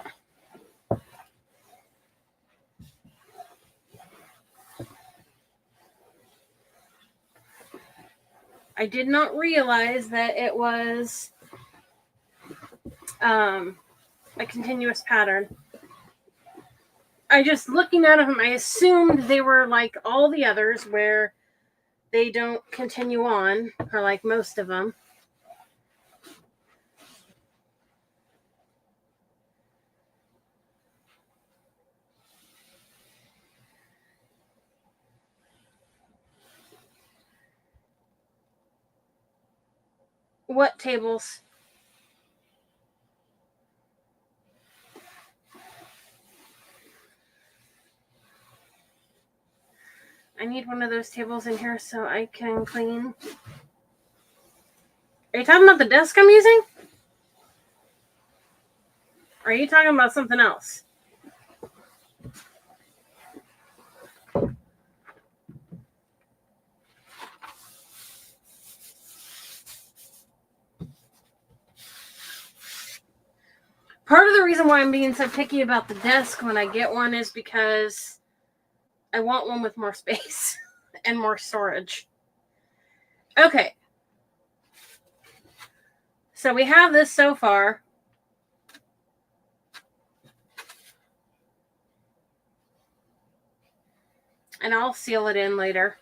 I did not realize that it was a continuous pattern. I just, looking at them, I assumed they were like all the others where they don't continue on, or like most of them. What tables? I need one of those tables in here so I can clean. Are you talking about the desk I'm using? Or are you talking about something else? Part of the reason why I'm being so picky about the desk when I get one is because I want one with more space and more storage. Okay. So we have this so far. And I'll seal it in later.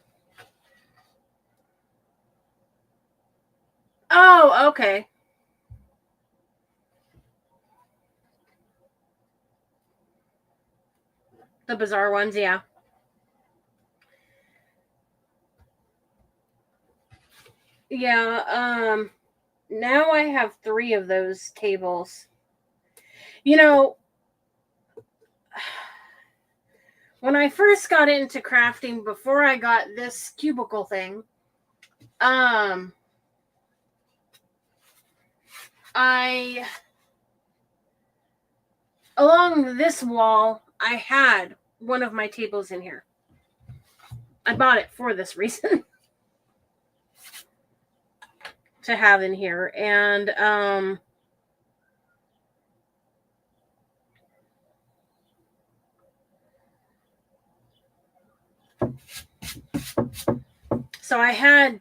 Oh, okay. The bizarre ones, yeah. Yeah, now I have 3 of those tables. You know, when I first got into crafting, before I got this cubicle thing, along this wall, I had one of my tables in here. I bought it for this reason. To have in here. And, so I had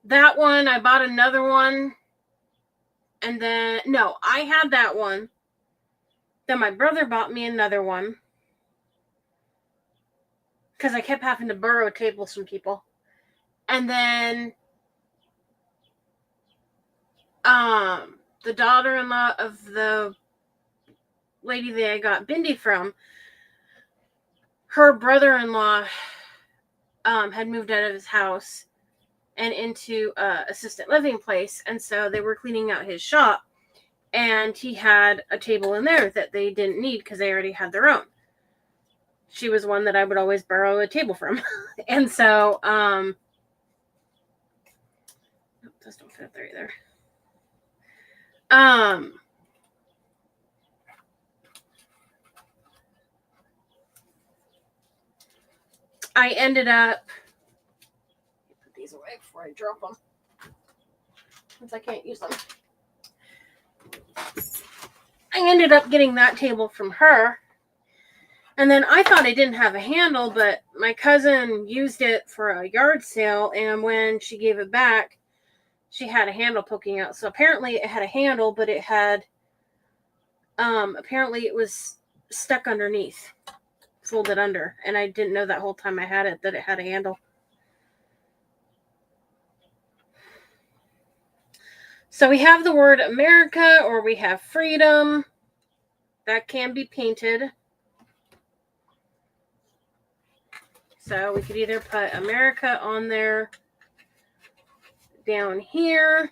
that one. I bought another one. And then, no, I had that one. Then my brother bought me another one. Because I kept having to borrow tables from people. And then, the daughter-in-law of the lady that I got Bindi from, her brother-in-law had moved out of his house and into assisted living place, and so they were cleaning out his shop, and he had a table in there that they didn't need because they already had their own. She was one that I would always borrow a table from. And so those don't fit there either. I ended up put these away before I drop them, since I can't use them. I ended up getting that table from her. And then I thought I didn't have a handle, but my cousin used it for a yard sale, and when she gave it back, she had a handle poking out. So apparently it had a handle, but it had, apparently it was stuck underneath, folded under. And I didn't know that whole time I had it that it had a handle. So we have the word America, or we have freedom. That can be painted. So we could either put America on there down here,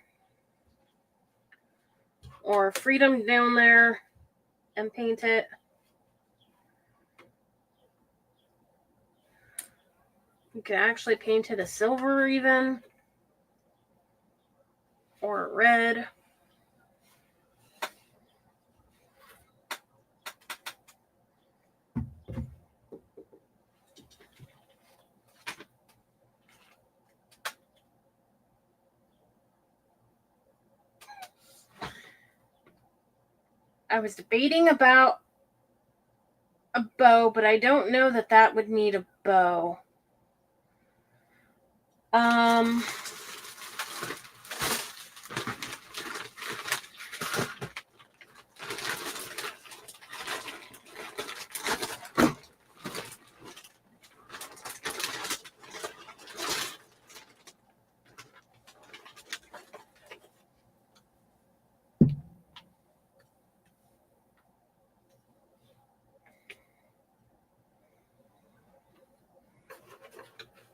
or freedom down there and paint it. You could actually paint it a silver even, or a red. I was debating about a bow, but I don't know that that would need a bow.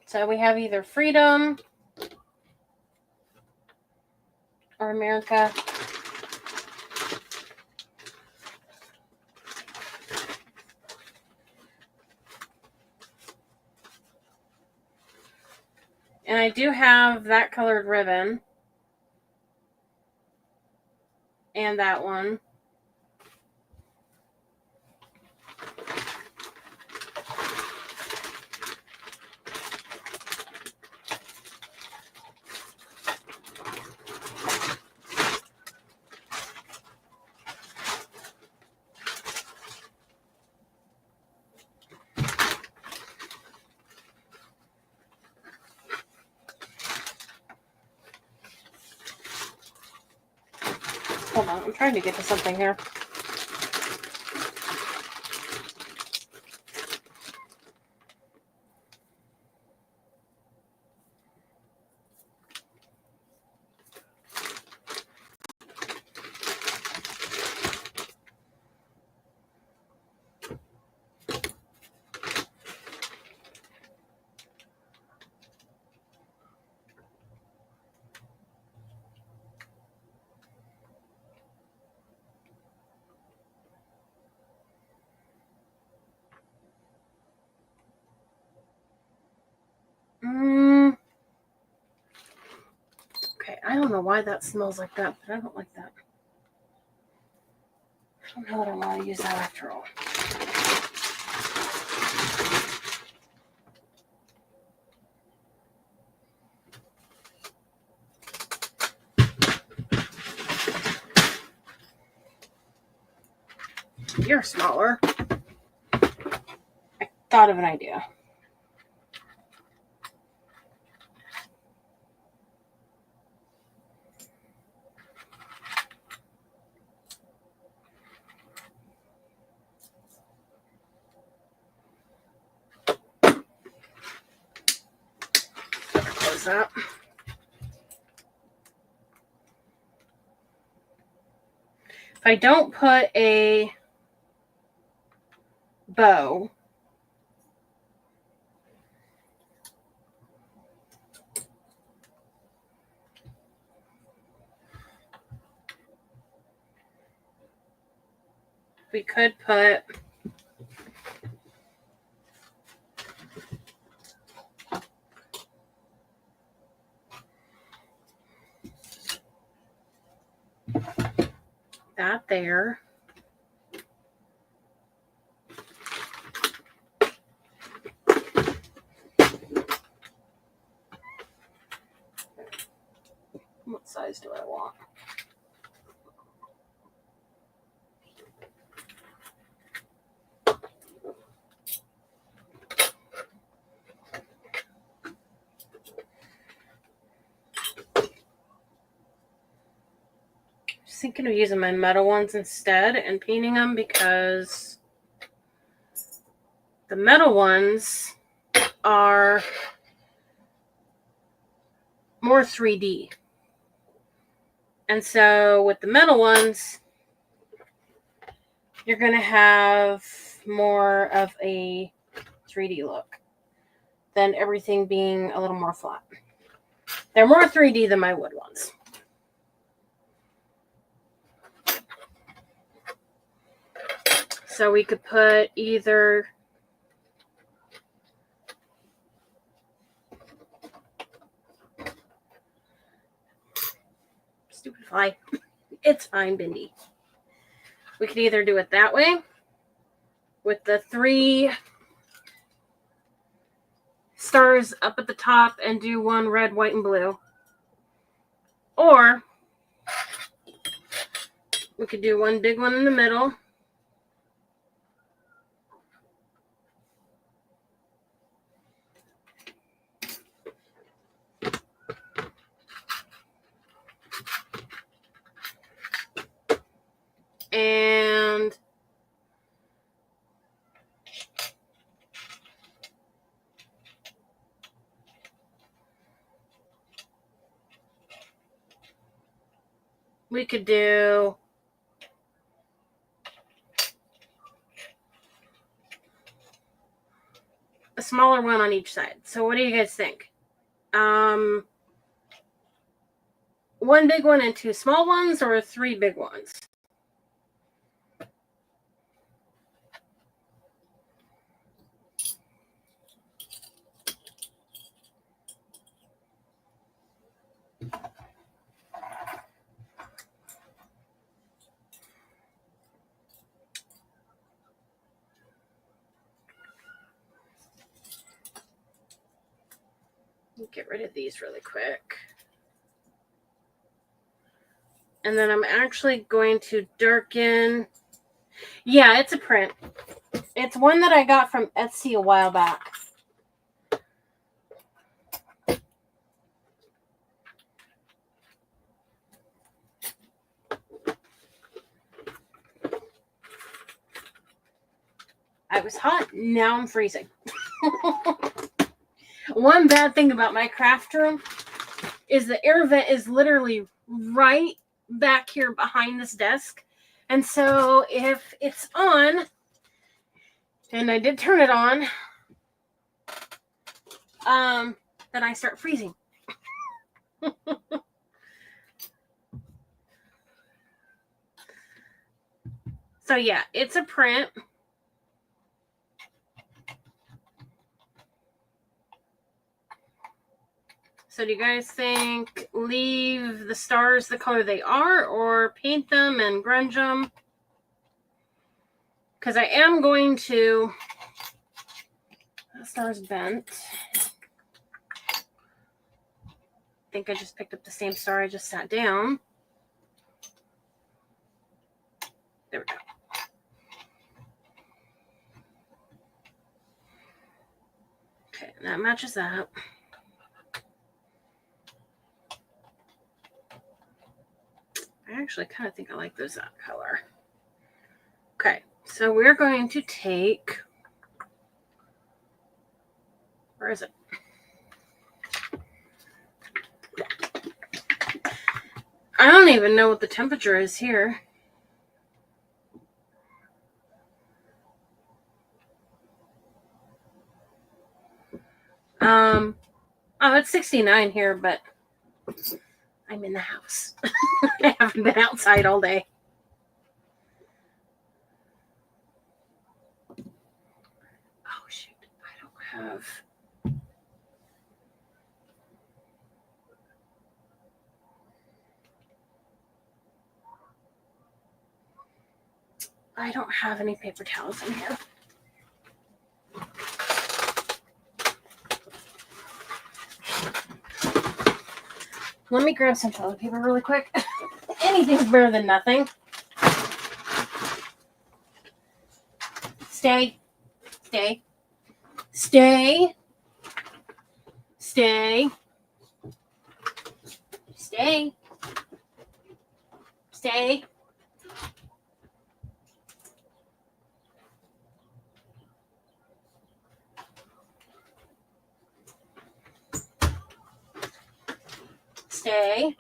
So we have either freedom or America. And I do have that colored ribbon. And that one. Hold on, I'm trying to get to something here. Okay, I don't know why that smells like that, but I don't like that. I don't know that I want to use that after all. You're smaller. I thought of an idea. Close that. If I don't put a bow, we could put that there. What size do I want? Just thinking of using my metal ones instead and painting them, because the metal ones are more 3D. And so with the metal ones, you're going to have more of a 3D look than everything being a little more flat. They're more 3D than my wood ones. So we could put either stupid fly. It's fine, Bindi. We could either do it that way with the 3 stars up at the top and do 1 red, white, and blue. Or we could do 1 big one in the middle. And we could do a smaller one on each side. So what do you guys think? 1 big one and 2 small ones, or 3 big ones? Get rid of these really quick. And then I'm actually going to darken. Yeah, it's a print. It's one that I got from Etsy a while back. I was hot, now I'm freezing. One bad thing about my craft room is the air vent is literally right back here behind this desk. And so if it's on, and I did turn it on, then I start freezing. So yeah, it's a print. So do you guys think leave the stars the color they are or paint them and grunge them? Because I am going to... That star's bent. I think I just picked up the same star I just sat down. There we go. Okay, that matches that. I actually kind of think I like those that color. Okay, so we're going to take... Where is it? I don't even know what the temperature is here. Oh, it's 69 here, but I'm in the house. I haven't been outside all day. Oh, shoot. I don't have... I don't have any paper towels in here. Let me grab some toilet paper really quick. Anything's better than nothing. Stay. Stay. Stay. Stay. Stay. Stay. Stay.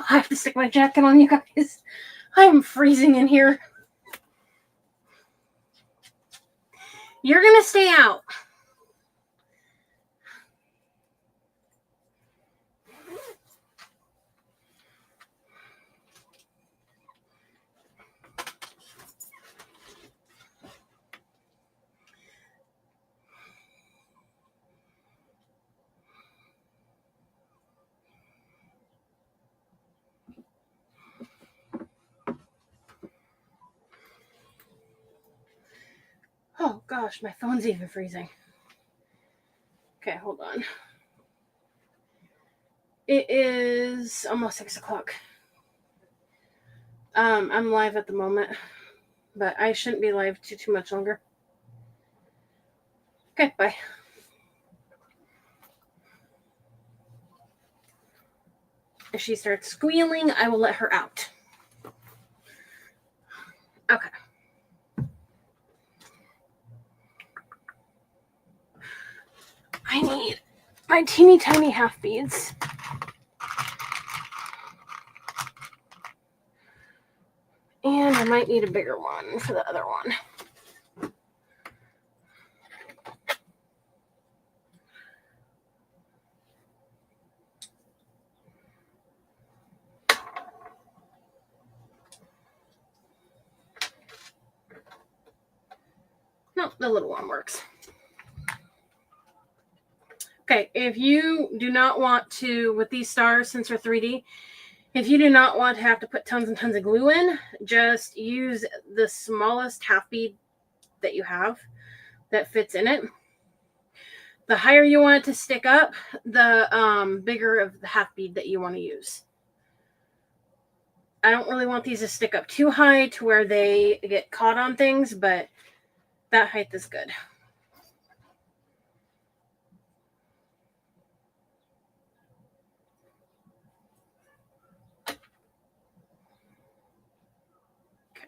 I have to stick my jacket on, you guys. I'm freezing in here. You're going to stay out. Oh gosh, my phone's even freezing. Okay, hold on. It is almost 6 o'clock. I'm live at the moment, but I shouldn't be live too much longer. Okay, bye. If she starts squealing, I will let her out. Okay. I need my teeny tiny half beads. And I might need a bigger one for the other one. No, the little one works. Okay, if you do not want to, with these stars, since they're 3D, if you do not want to have to put tons and tons of glue in, just use the smallest half bead that you have that fits in it. The higher you want it to stick up, the bigger of the half bead that you want to use. I don't really want these to stick up too high to where they get caught on things, but that height is good. Okay.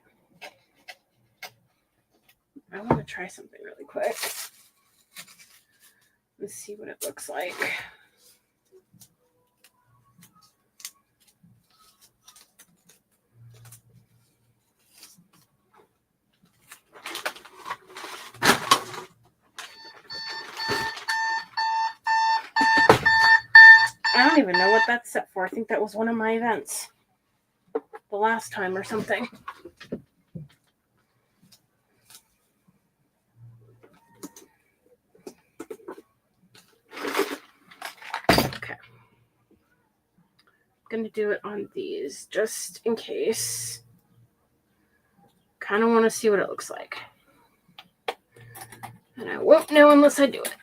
I want to try something really quick. Let's see what it looks like. I don't even know what that's set for. I think that was one of my events the last time or something. Okay. I'm going to do it on these just in case. Kind of want to see what it looks like. And I won't know unless I do it.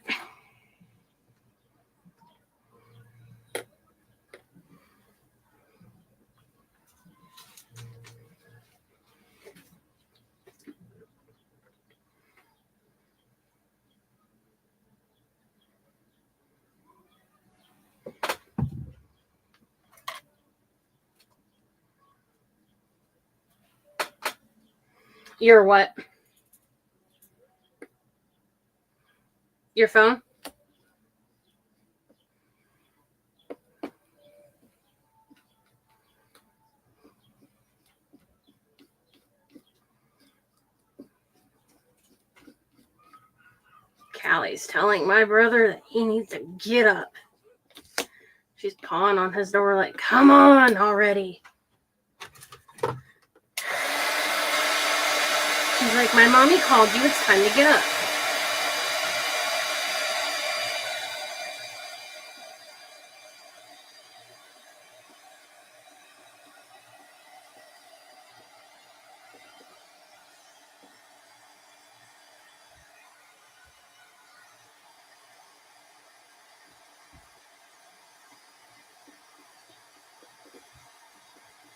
Your what? Your phone? Callie's telling my brother that he needs to get up. She's pawing on his door like, come on already. She's like, my mommy called you. It's time to get up.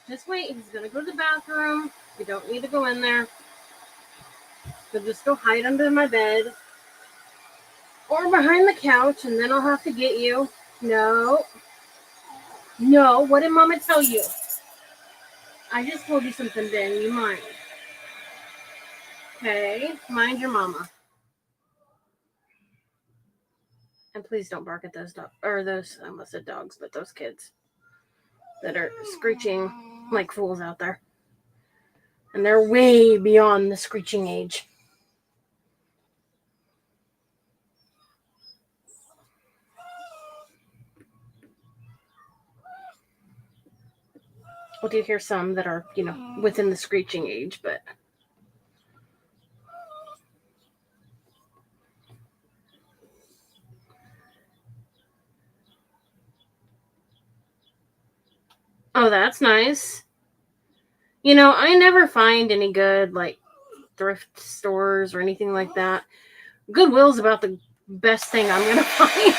Just wait. He's going to go to the bathroom. You don't need to go in there. So just go hide under my bed. Or behind the couch, and then I'll have to get you. No. No. What did Mama tell you? I just told you something, Ben. You mind? Okay. Mind your mama. And please don't bark at those dogs. Or those, I almost said dogs, but those kids. that are screeching like fools out there. And they're way beyond the screeching age. We do hear some that are, within the screeching age, but... Oh, that's nice. I never find any good, thrift stores or anything like that. Goodwill's about the best thing I'm going to find.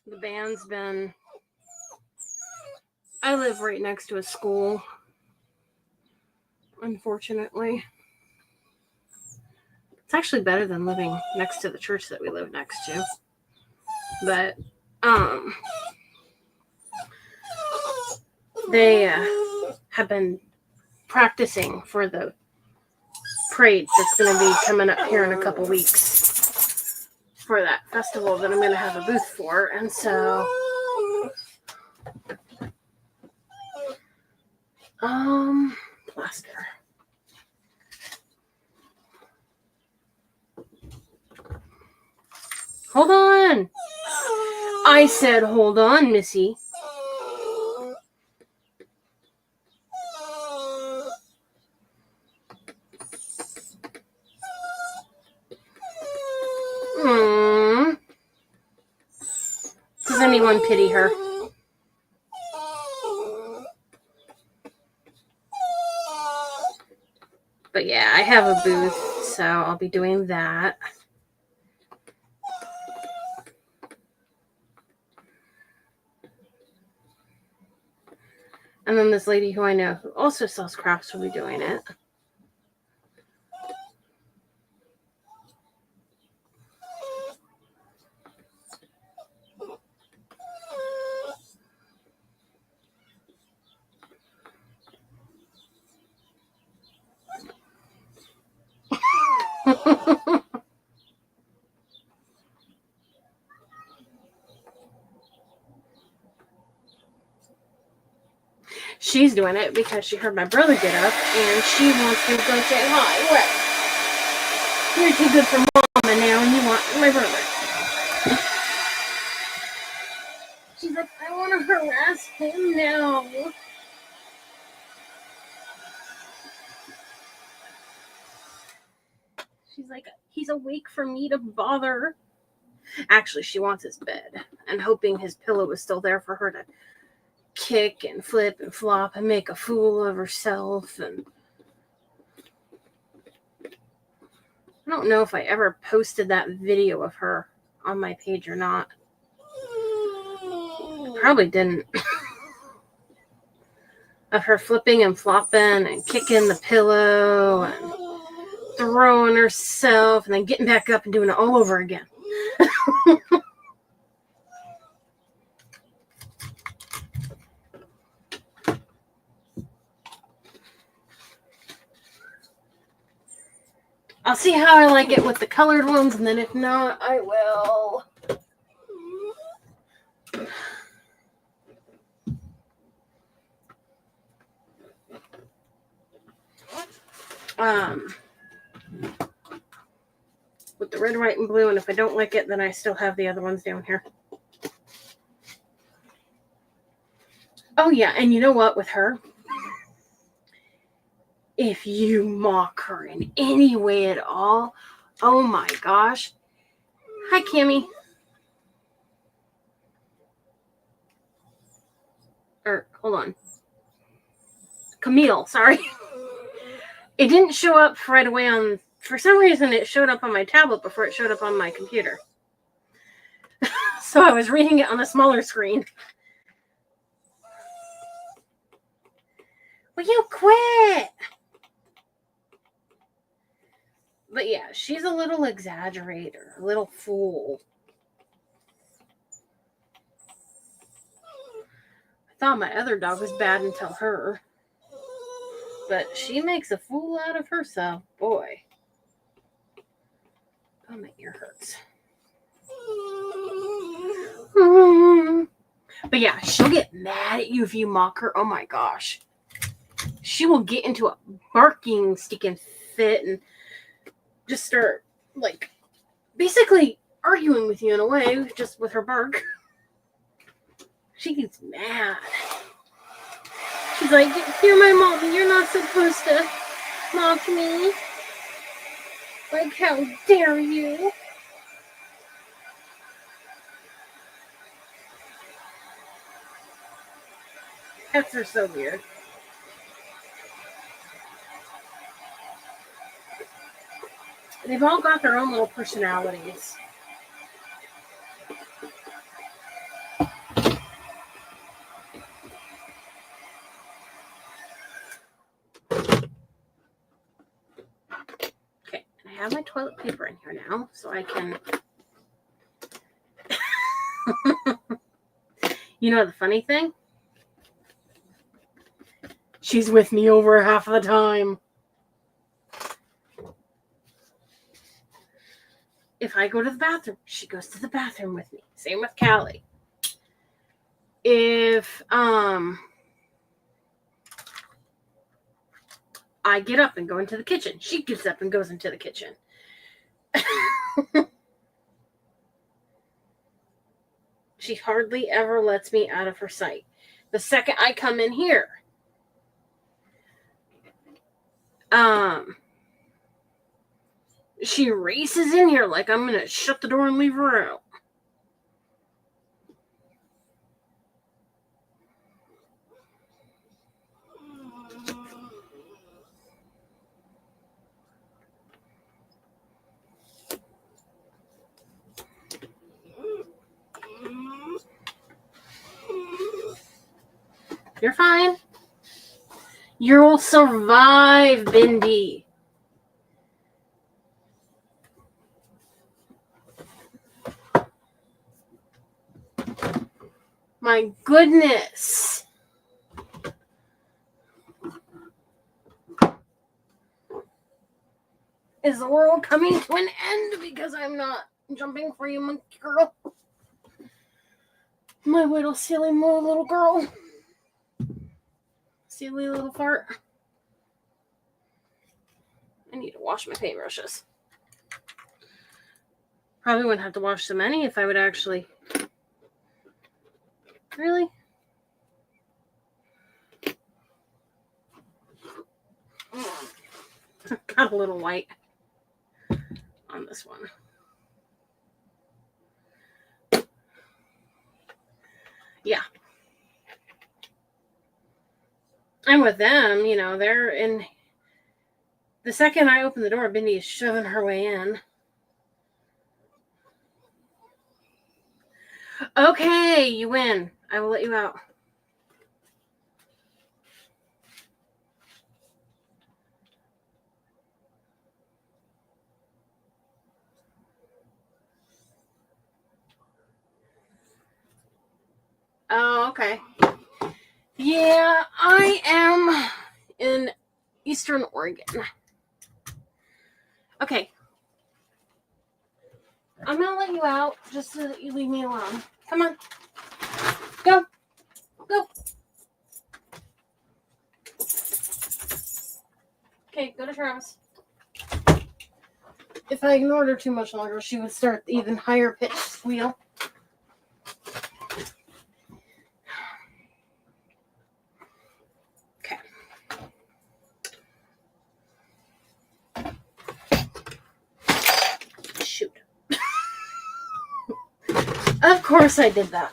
The band's been... I live right next to a school, unfortunately. It's actually better than living next to the church that we live next to. But, they have been practicing for the parade that's going to be coming up here in a couple weeks for that festival that I'm going to have a booth for. And so, plaster. Hold on. I said, hold on, Missy. Does anyone pity her? But yeah, I have a booth, so I'll be doing that. And then this lady who I know who also sells crafts will be doing it. She's doing it because she heard my brother get up and she wants to go say hi. What? You're too good for Mama now and you want my brother. She's like, I want to harass him now. She's like, he's awake for me to bother. Actually, she wants his bed and hoping his pillow is still there for her to kick and flip and flop and make a fool of herself. And I don't know if I ever posted that video of her on my page or not. I probably didn't. Of her flipping and flopping and kicking the pillow and throwing herself and then getting back up and doing it all over again. I'll see how I like it with the colored ones, and then if not, I will. With the red, white, and blue, and if I don't like it, then I still have the other ones down here. Oh, yeah, and you know what with her? If you mock her in any way at all, oh my gosh. Hi, Kimmy. Hold on. Camille, sorry. It didn't show up right away on For some reason, it showed up on my tablet before it showed up on my computer. So I was reading it on a smaller screen. Will you quit? But yeah, she's a little exaggerator, a little fool. I thought my other dog was bad until her. But she makes a fool out of herself. Boy. Oh, my ear hurts. But yeah, she'll get mad at you if you mock her. Oh my gosh. She will get into a barking, stinking fit and just start, like, basically arguing with you in a way, just with her bark. She gets mad. She's like, you're my mom. You're not supposed to mock me. Like, how dare you? Pets are so weird. They've all got their own little personalities. Okay, I have my toilet paper in here now, so I can... You know the funny thing? She's with me over half of the time. If I go to the bathroom, she goes to the bathroom with me. Same with Callie. If I get up and go into the kitchen, she gets up and goes into the kitchen. She hardly ever lets me out of her sight. The second I come in here, she races in here like I'm going to shut the door and leave her out. You're fine. You'll survive, Bindi. My goodness. Is the world coming to an end because I'm not jumping for you, monkey girl? My little silly little girl. Silly little fart. I need to wash my paintbrushes. Probably wouldn't have to wash so many if I would actually... Really? Got a little white on this one. Yeah. And with them, you know, they're in... The second I open the door, Bindi is shoving her way in. Okay, you win. I will let you out. Oh, okay. Yeah, I am in Eastern Oregon. Okay. I'm going to let you out just so that you leave me alone. Come on. Go. Go. Okay, go to Travis. If I ignored her too much longer, she would start the even higher pitched squeal. Okay. Shoot. Of course I did that.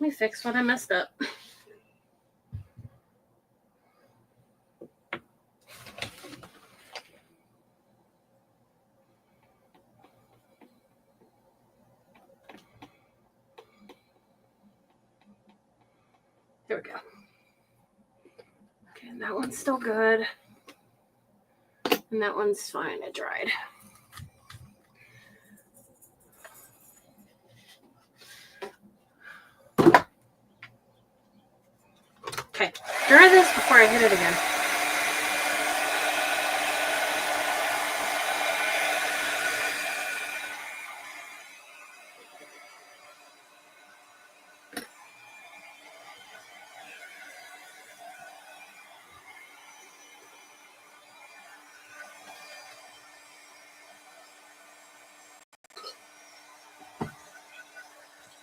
me fix what I messed up. There we go. Okay, and that one's still good. And that one's fine. It dried. Okay, dry this before I hit it again.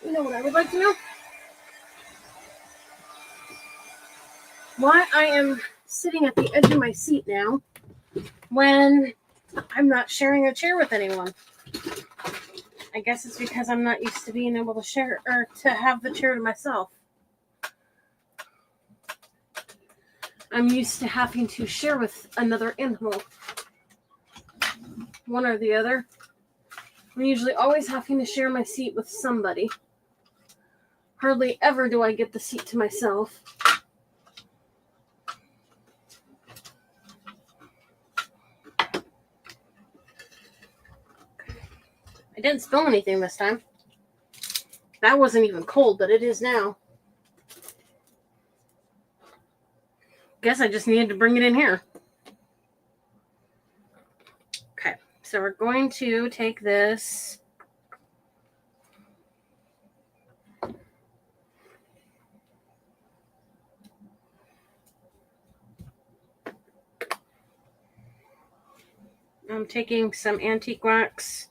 You know what I would like to know? Why I am sitting at the edge of my seat now when I'm not sharing a chair with anyone. I guess it's because I'm not used to being able to share or to have the chair to myself. I'm used to having to share with another animal. One or the other. I'm usually always having to share my seat with somebody. Hardly ever do I get the seat to myself. I didn't spill anything this time. That wasn't even cold, but it is now. Guess I just needed to bring it in here. Okay, so we're going to take this. I'm taking some antique wax.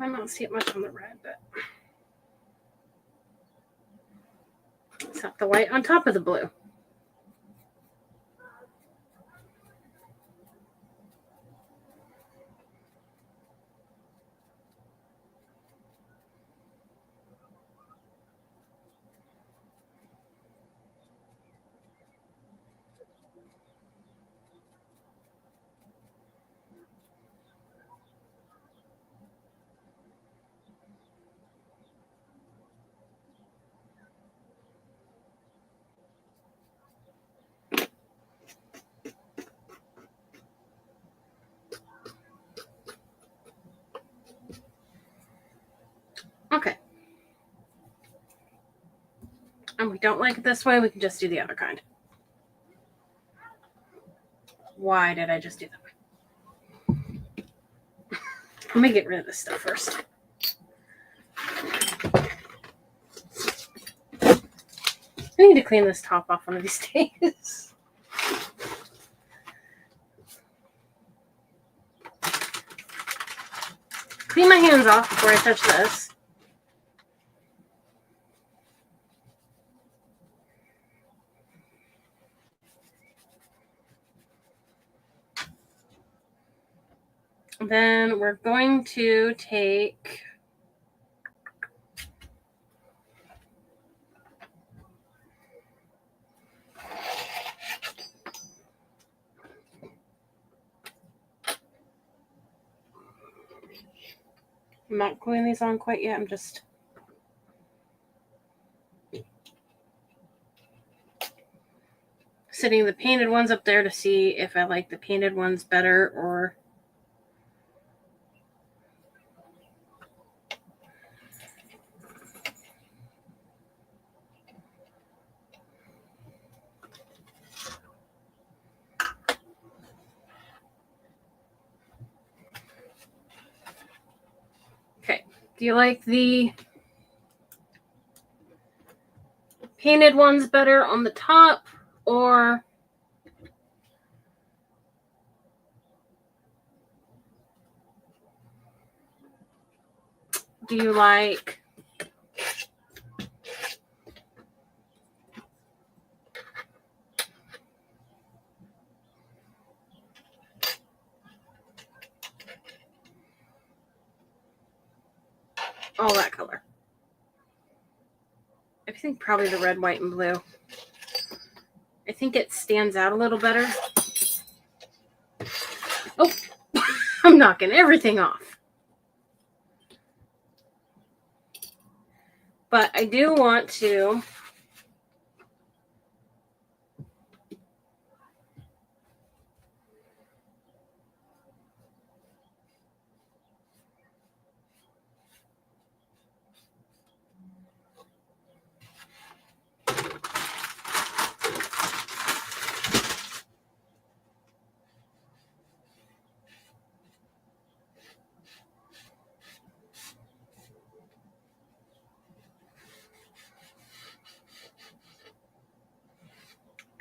I don't see it much on the red, but it's not the white on top of the blue. Okay. And we don't like it this way, we can just do the other kind. Why did I just do that? Let me get rid of this stuff first. I need to clean this top off one of these days. Clean my hands off before I touch this. Then we're going to take I'm not gluing these on quite yet. I'm just sitting the painted ones up there to see if I like the painted ones better or... Okay, do you like the painted ones better on the top, or do you like all that color? I think probably the red, white, and blue. I think it stands out a little better. Oh, I'm knocking everything off. But I do want to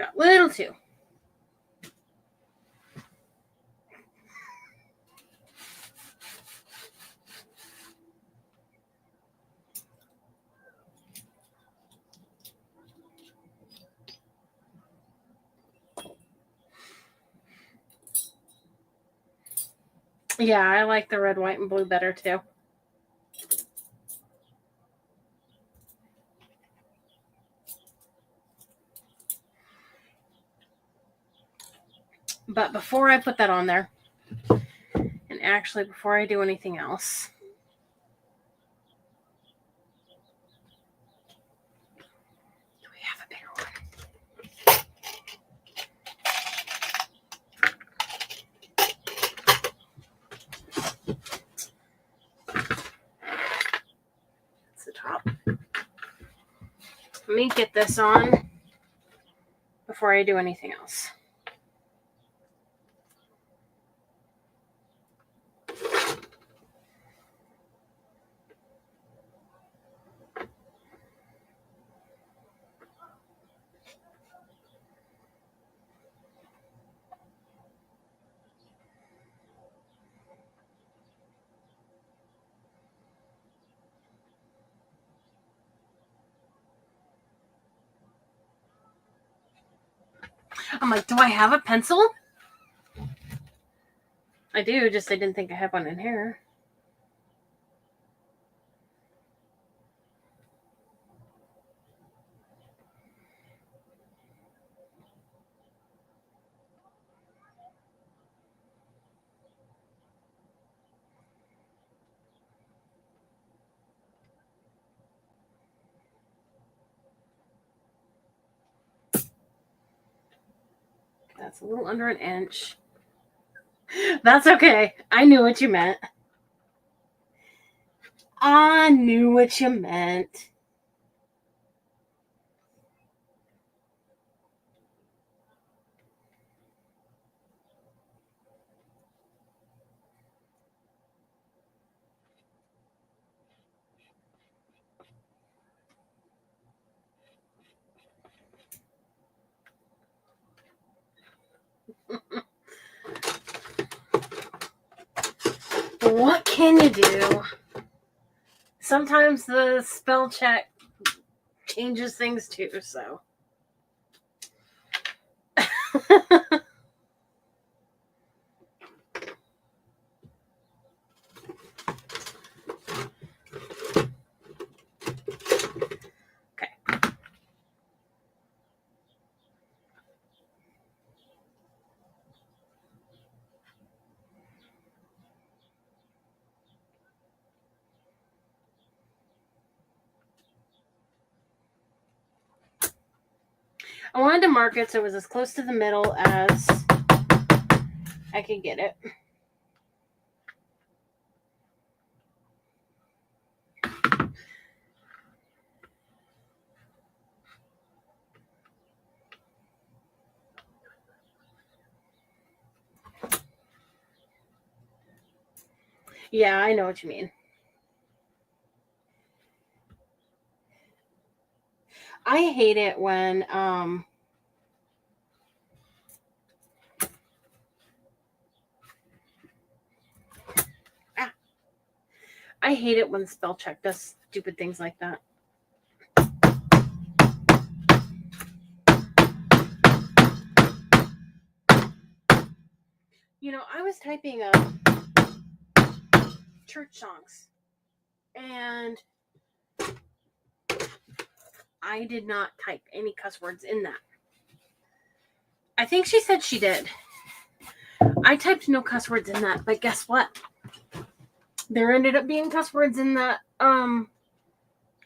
got little too. Yeah, I like the red, white, and blue better too. But before I put that on there, and actually before I do anything else, do we have a bigger one? That's the top. Let me get this on before I do anything else. I'm like, do I have a pencil? I do, just I didn't think I had one in here. That's a little under an inch. That's okay. I knew what you meant. I knew what you meant. What can you do? Sometimes the spell check changes things too, so. I wanted to mark it so it was as close to the middle as I could get it. Yeah, I know what you mean. I hate it when I hate it when spell check does stupid things like that. You know, I was typing church songs, and I did not type any cuss words in that. I think she said she did. I typed no cuss words in that, but guess what? There ended up being cuss words in that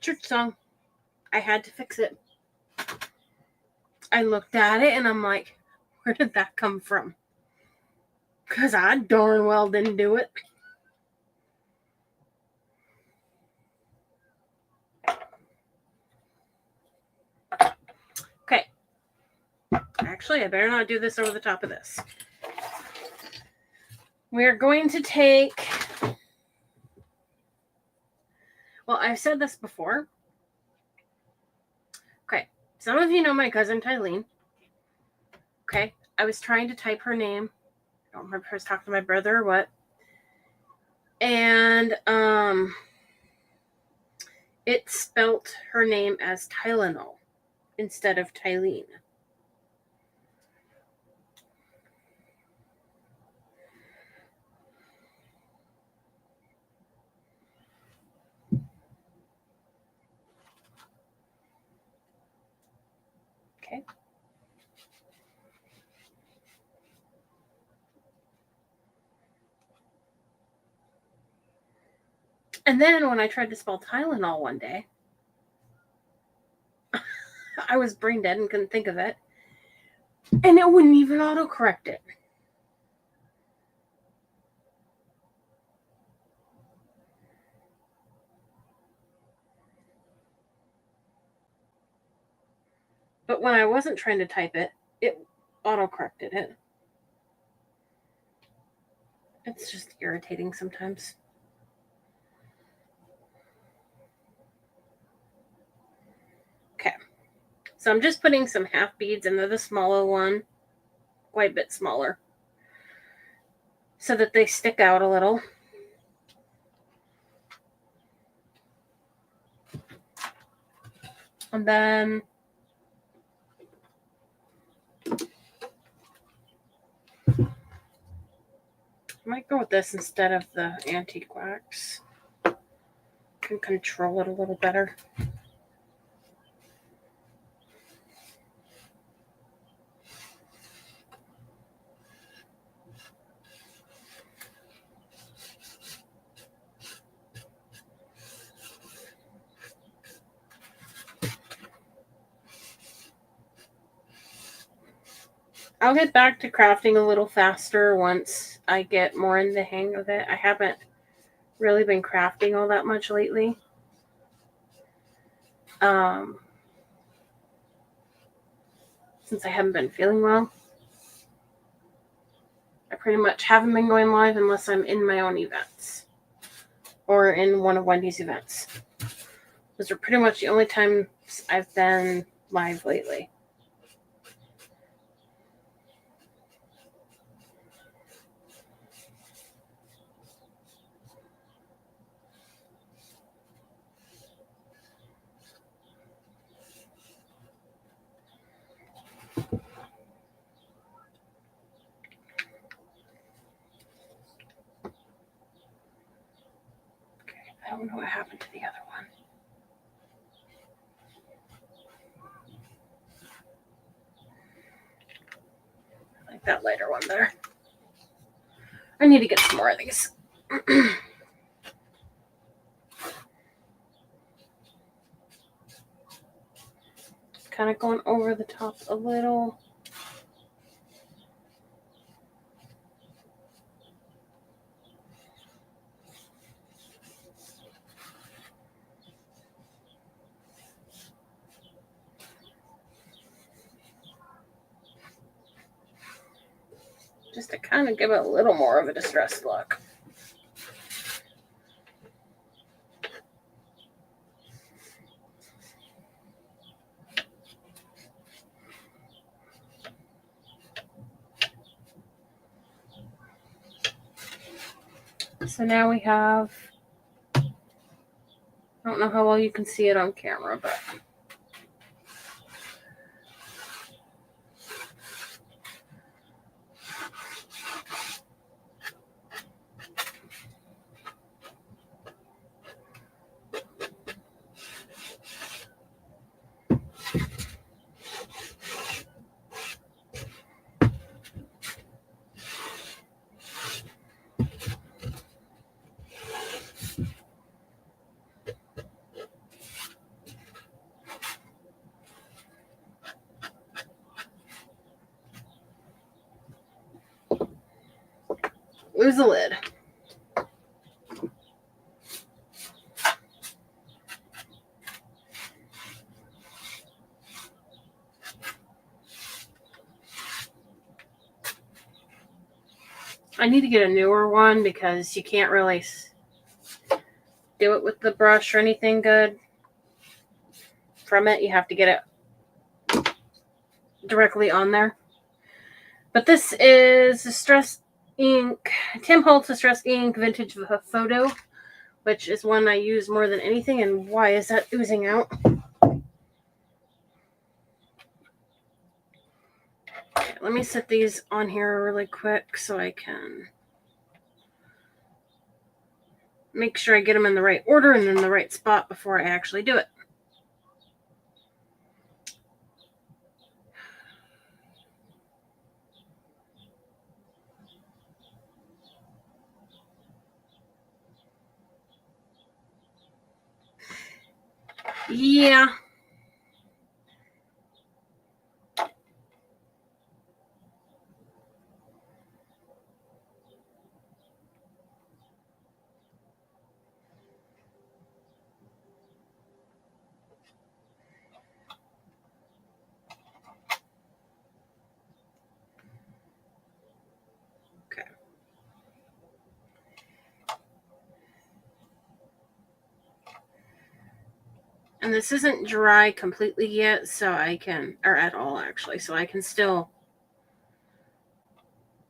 church song. I had to fix it. I looked at it and I'm like, where did that come from? Because I darn well didn't do it. Okay. Actually, I better not do this over the top of this. We're going to take... Well, I've said this before. Okay. Some of you know my cousin Tylene. Okay. I was trying to type her name. I don't remember if I was talking to my brother or what. And it spelt her name as Tylenol instead of Tylene. Okay. And then when I tried to spell Tylenol one day, I was brain dead and couldn't think of it. And it wouldn't even autocorrect it. But when I wasn't trying to type it, it autocorrected it. It's just irritating sometimes. Okay. So I'm just putting some half beads into the smaller one, quite a bit smaller, so that they stick out a little. And then I might go with this instead of the antique wax. Can control it a little better. I'll get back to crafting a little faster once I get more in the hang of it. I haven't really been crafting all that much lately. Since I haven't been feeling well. I pretty much haven't been going live unless I'm in my own events or in one of Wendy's events. Those are pretty much the only times I've been live lately. I don't know what happened to the other one. I like that lighter one better. I need to get some more of these. kind of going over the top a little. Just to kind of give it a little more of a distressed look. So now we have, I don't know how well you can see it on camera, but lose the lid. I need to get a newer one because you can't really do it with the brush or anything good from it. You have to get it directly on there. But this is Distress Ink, Tim Holtz Distress Ink Vintage Photo, which is one I use more than anything. And why is that oozing out? Okay, let me set these on here really quick so I can make sure I get them in the right order and in the right spot before I actually do it. Yeah. Okay. And this isn't dry completely yet, so I can, or at all actually, so I can still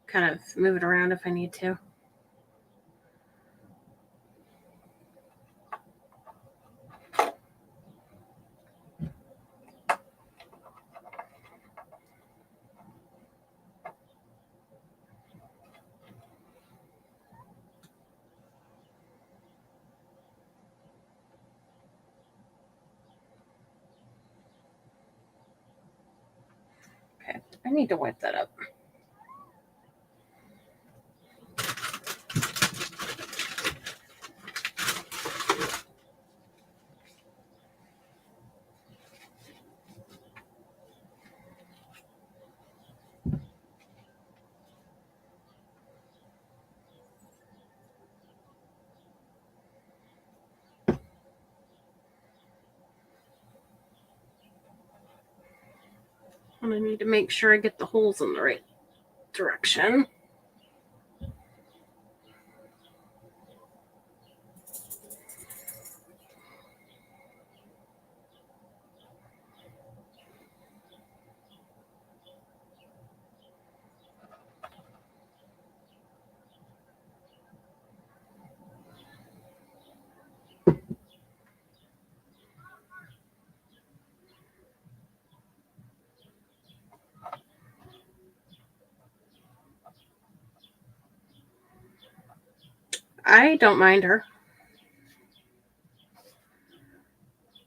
kind of move it around if I need to. Okay, I need to wipe that up. And I need to make sure I get the holes in the right direction. I don't mind her.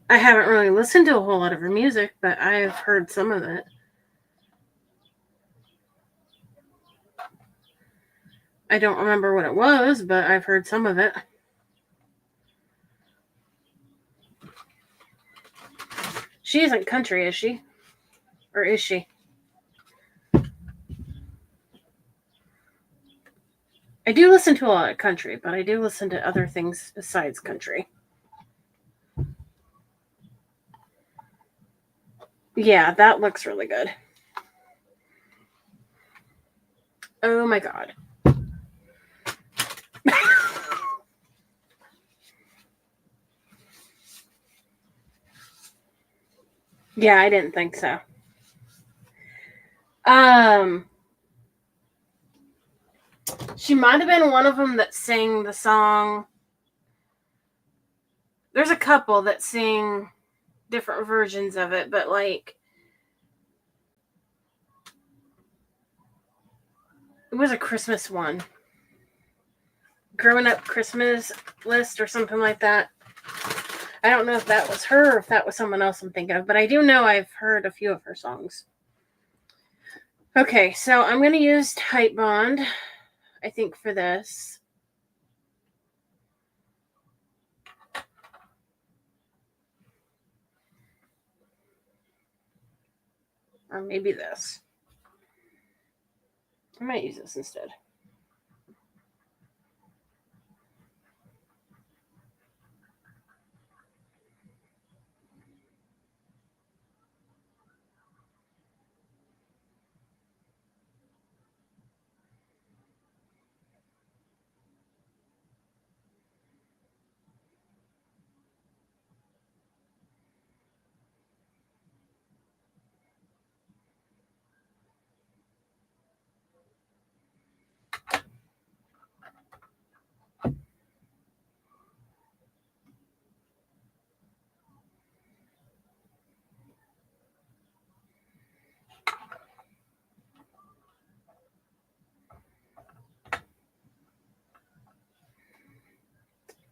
I haven't really listened to a whole lot of her music, but I've heard some of it. I don't remember what it was, but I've heard some of it. She isn't country, is she? Or is she? I do listen to a lot of country, but I do listen to other things besides country. Yeah, that looks really good. Oh my god. Yeah, I didn't think so. She might have been one of them that sang the song. There's a couple that sing different versions of it, but like it was a Christmas one. Growing Up Christmas List or something like that. I don't know if that was her or if that was someone else I'm thinking of, but I do know I've heard a few of her songs. Okay, so I'm going to use Type Bond, I think, for this. Or maybe this. I might use this instead.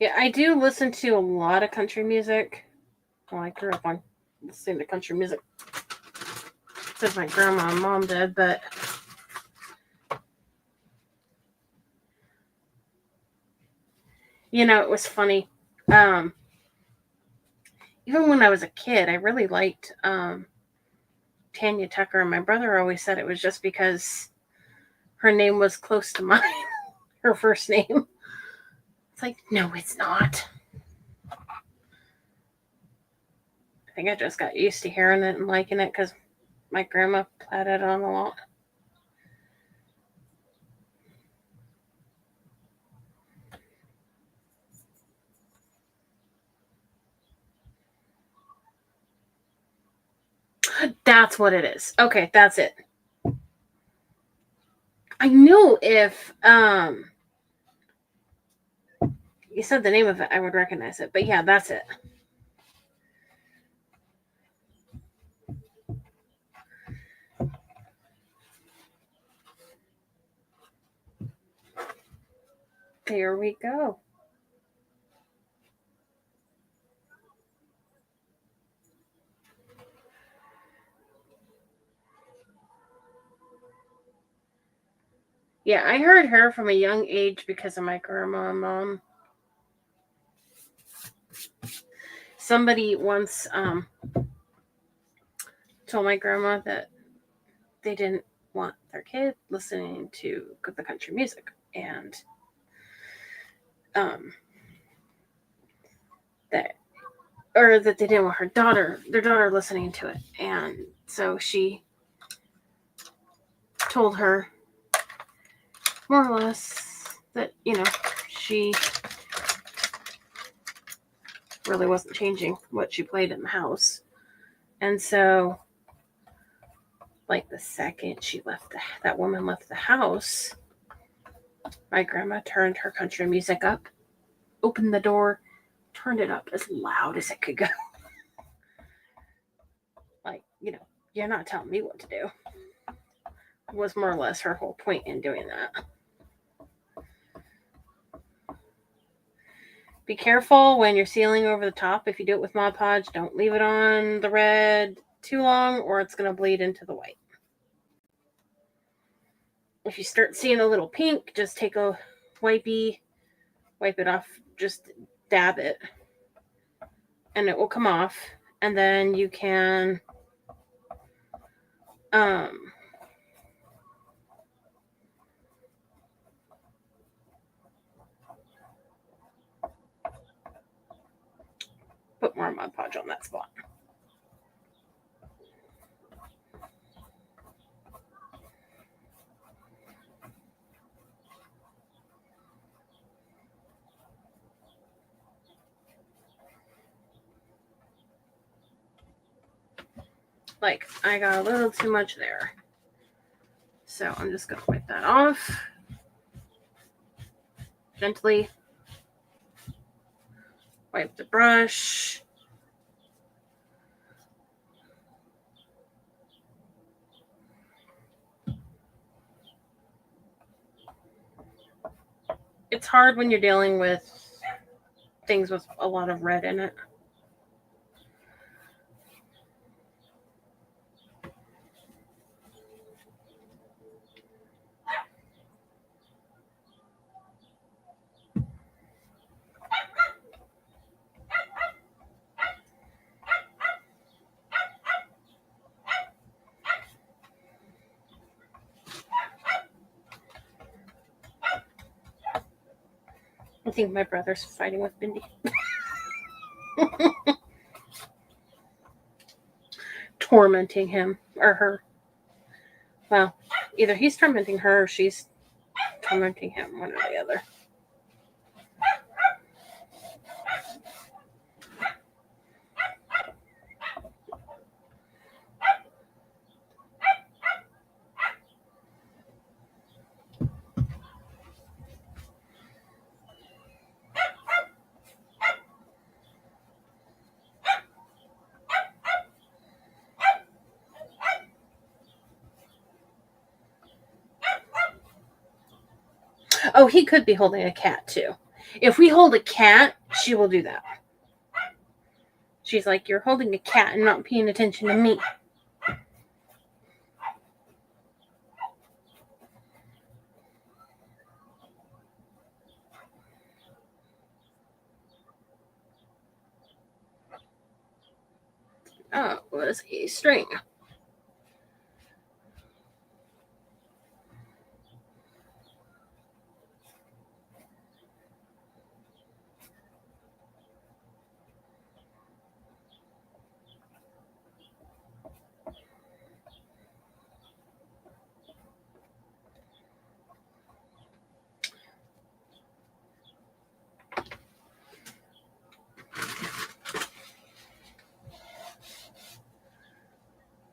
Yeah, I do listen to a lot of country music. Well, I grew up on listening to country music since my grandma and mom did, but you know, it was funny. Even when I was a kid, I really liked Tanya Tucker, and my brother always said it was just because her name was close to mine, her first name. It's like, no, it's not. I think I just got used to hearing it and liking it because my grandma played it on a lot. That's what it is. Okay, that's it. I knew if you said the name of it, I would recognize it. But yeah, that's it. There we go. Yeah, I heard her from a young age because of my grandma and mom. Somebody once told my grandma that they didn't want their kid listening to the country music, and that they didn't want their daughter listening to it, and so she told her more or less that she really wasn't changing what she played in the house, and so like the second that woman left the house, my grandma turned her country music up, opened the door, turned it up as loud as it could go. Like, you're not telling me what to do. Was more or less her whole point in doing that. Be careful when you're sealing over the top. If you do it with Mod Podge, don't leave it on the red too long or it's going to bleed into the white. If you start seeing a little pink, just take a wipey, wipe it off, just dab it, and it will come off. And then you can Put more Mod Podge on that spot. Like, I got a little too much there. So I'm just going to wipe that off. Gently. Wipe the brush. It's hard when you're dealing with things with a lot of red in it. I think my brother's fighting with Bindi. Tormenting him or her. Well, either he's tormenting her or she's tormenting him, one or the other. Oh, he could be holding a cat too. If we hold a cat, she will do that. She's like, you're holding a cat and not paying attention to me. Oh, it was a string.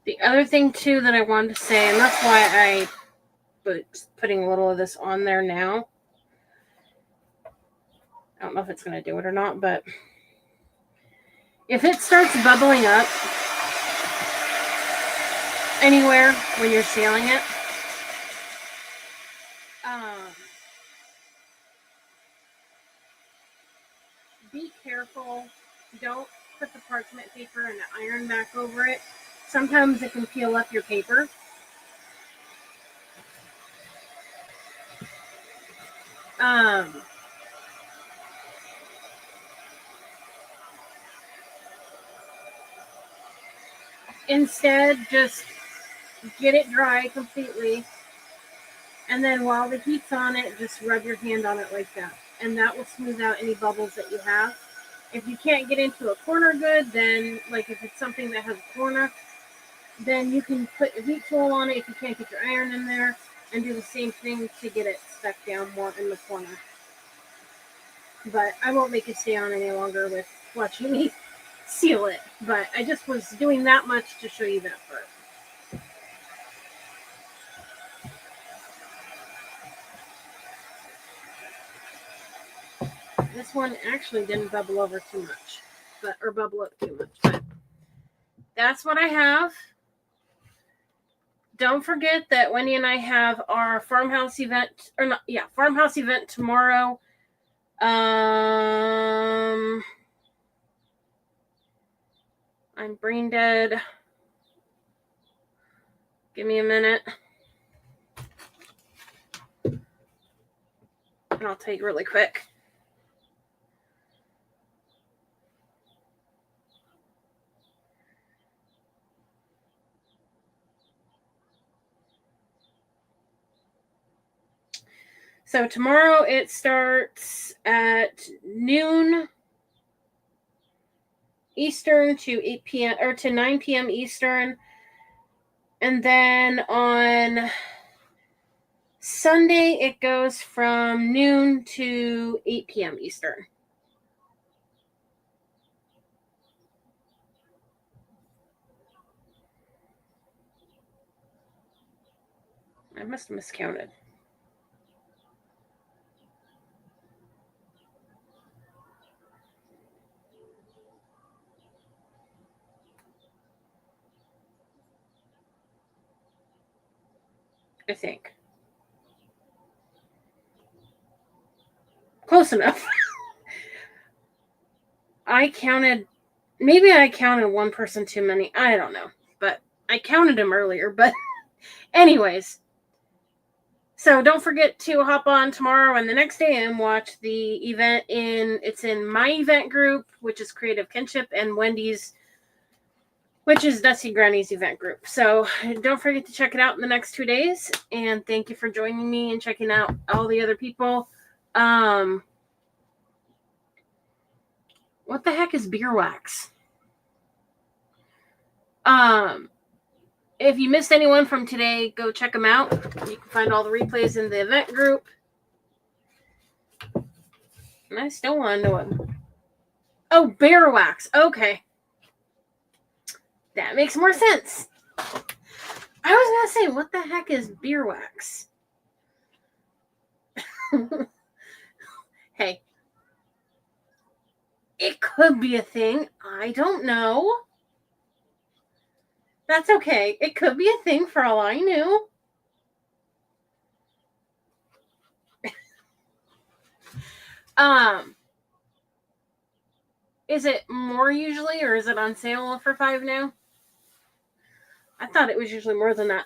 The other thing, too, that I wanted to say, and that's why I was putting a little of this on there now. I don't know if it's going to do it or not, but if it starts bubbling up anywhere when you're sealing it, be careful. Don't put the parchment paper and the iron back over it. Sometimes it can peel up your paper. Instead, just get it dry completely. And then while the heat's on it, just rub your hand on it like that. And that will smooth out any bubbles that you have. If you can't get into a corner good, then, like if it's something that has a corner, then you can put a heat tool on it if you can't get your iron in there, and do the same thing to get it stuck down more in the corner. But I won't make it stay on any longer with watching me seal it. But I just was doing that much to show you that part. This one actually didn't bubble over too much, or bubble up too much. But that's what I have. Don't forget that Wendy and I have our farmhouse event, farmhouse event tomorrow. I'm brain dead. Give me a minute. And I'll tell you really quick. So tomorrow it starts at noon Eastern to 8 p.m. or to 9 p.m. Eastern. And then on Sunday it goes from noon to 8 p.m. Eastern. I must have miscounted. I think. Close enough. Maybe I counted one person too many. I don't know. But I counted him earlier. But anyways. So don't forget to hop on tomorrow and the next day and watch the event it's in my event group, which is Creative Kinship, and Wendy's, which is Dusty Granny's event group. So don't forget to check it out in the next 2 days. And thank you for joining me and checking out all the other people. What the heck is beer wax? If you missed anyone from today, go check them out. You can find all the replays in the event group. And I still want to know what. Oh, beer wax. Okay. That makes more sense. I was going to say, what the heck is beer wax? Hey. It could be a thing. I don't know. That's okay. It could be a thing for all I knew. Is it more usually, or is it on sale for $5 now? I thought it was usually more than that.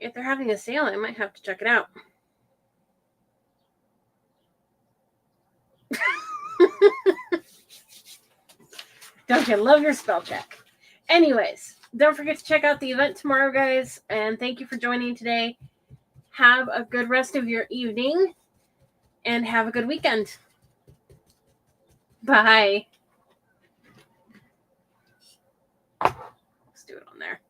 If they're having a sale, I might have to check it out. Don't you love your spell check? Anyways, don't forget to check out the event tomorrow, guys. And thank you for joining today. Have a good rest of your evening. And have a good weekend. Bye. Let's do it on there.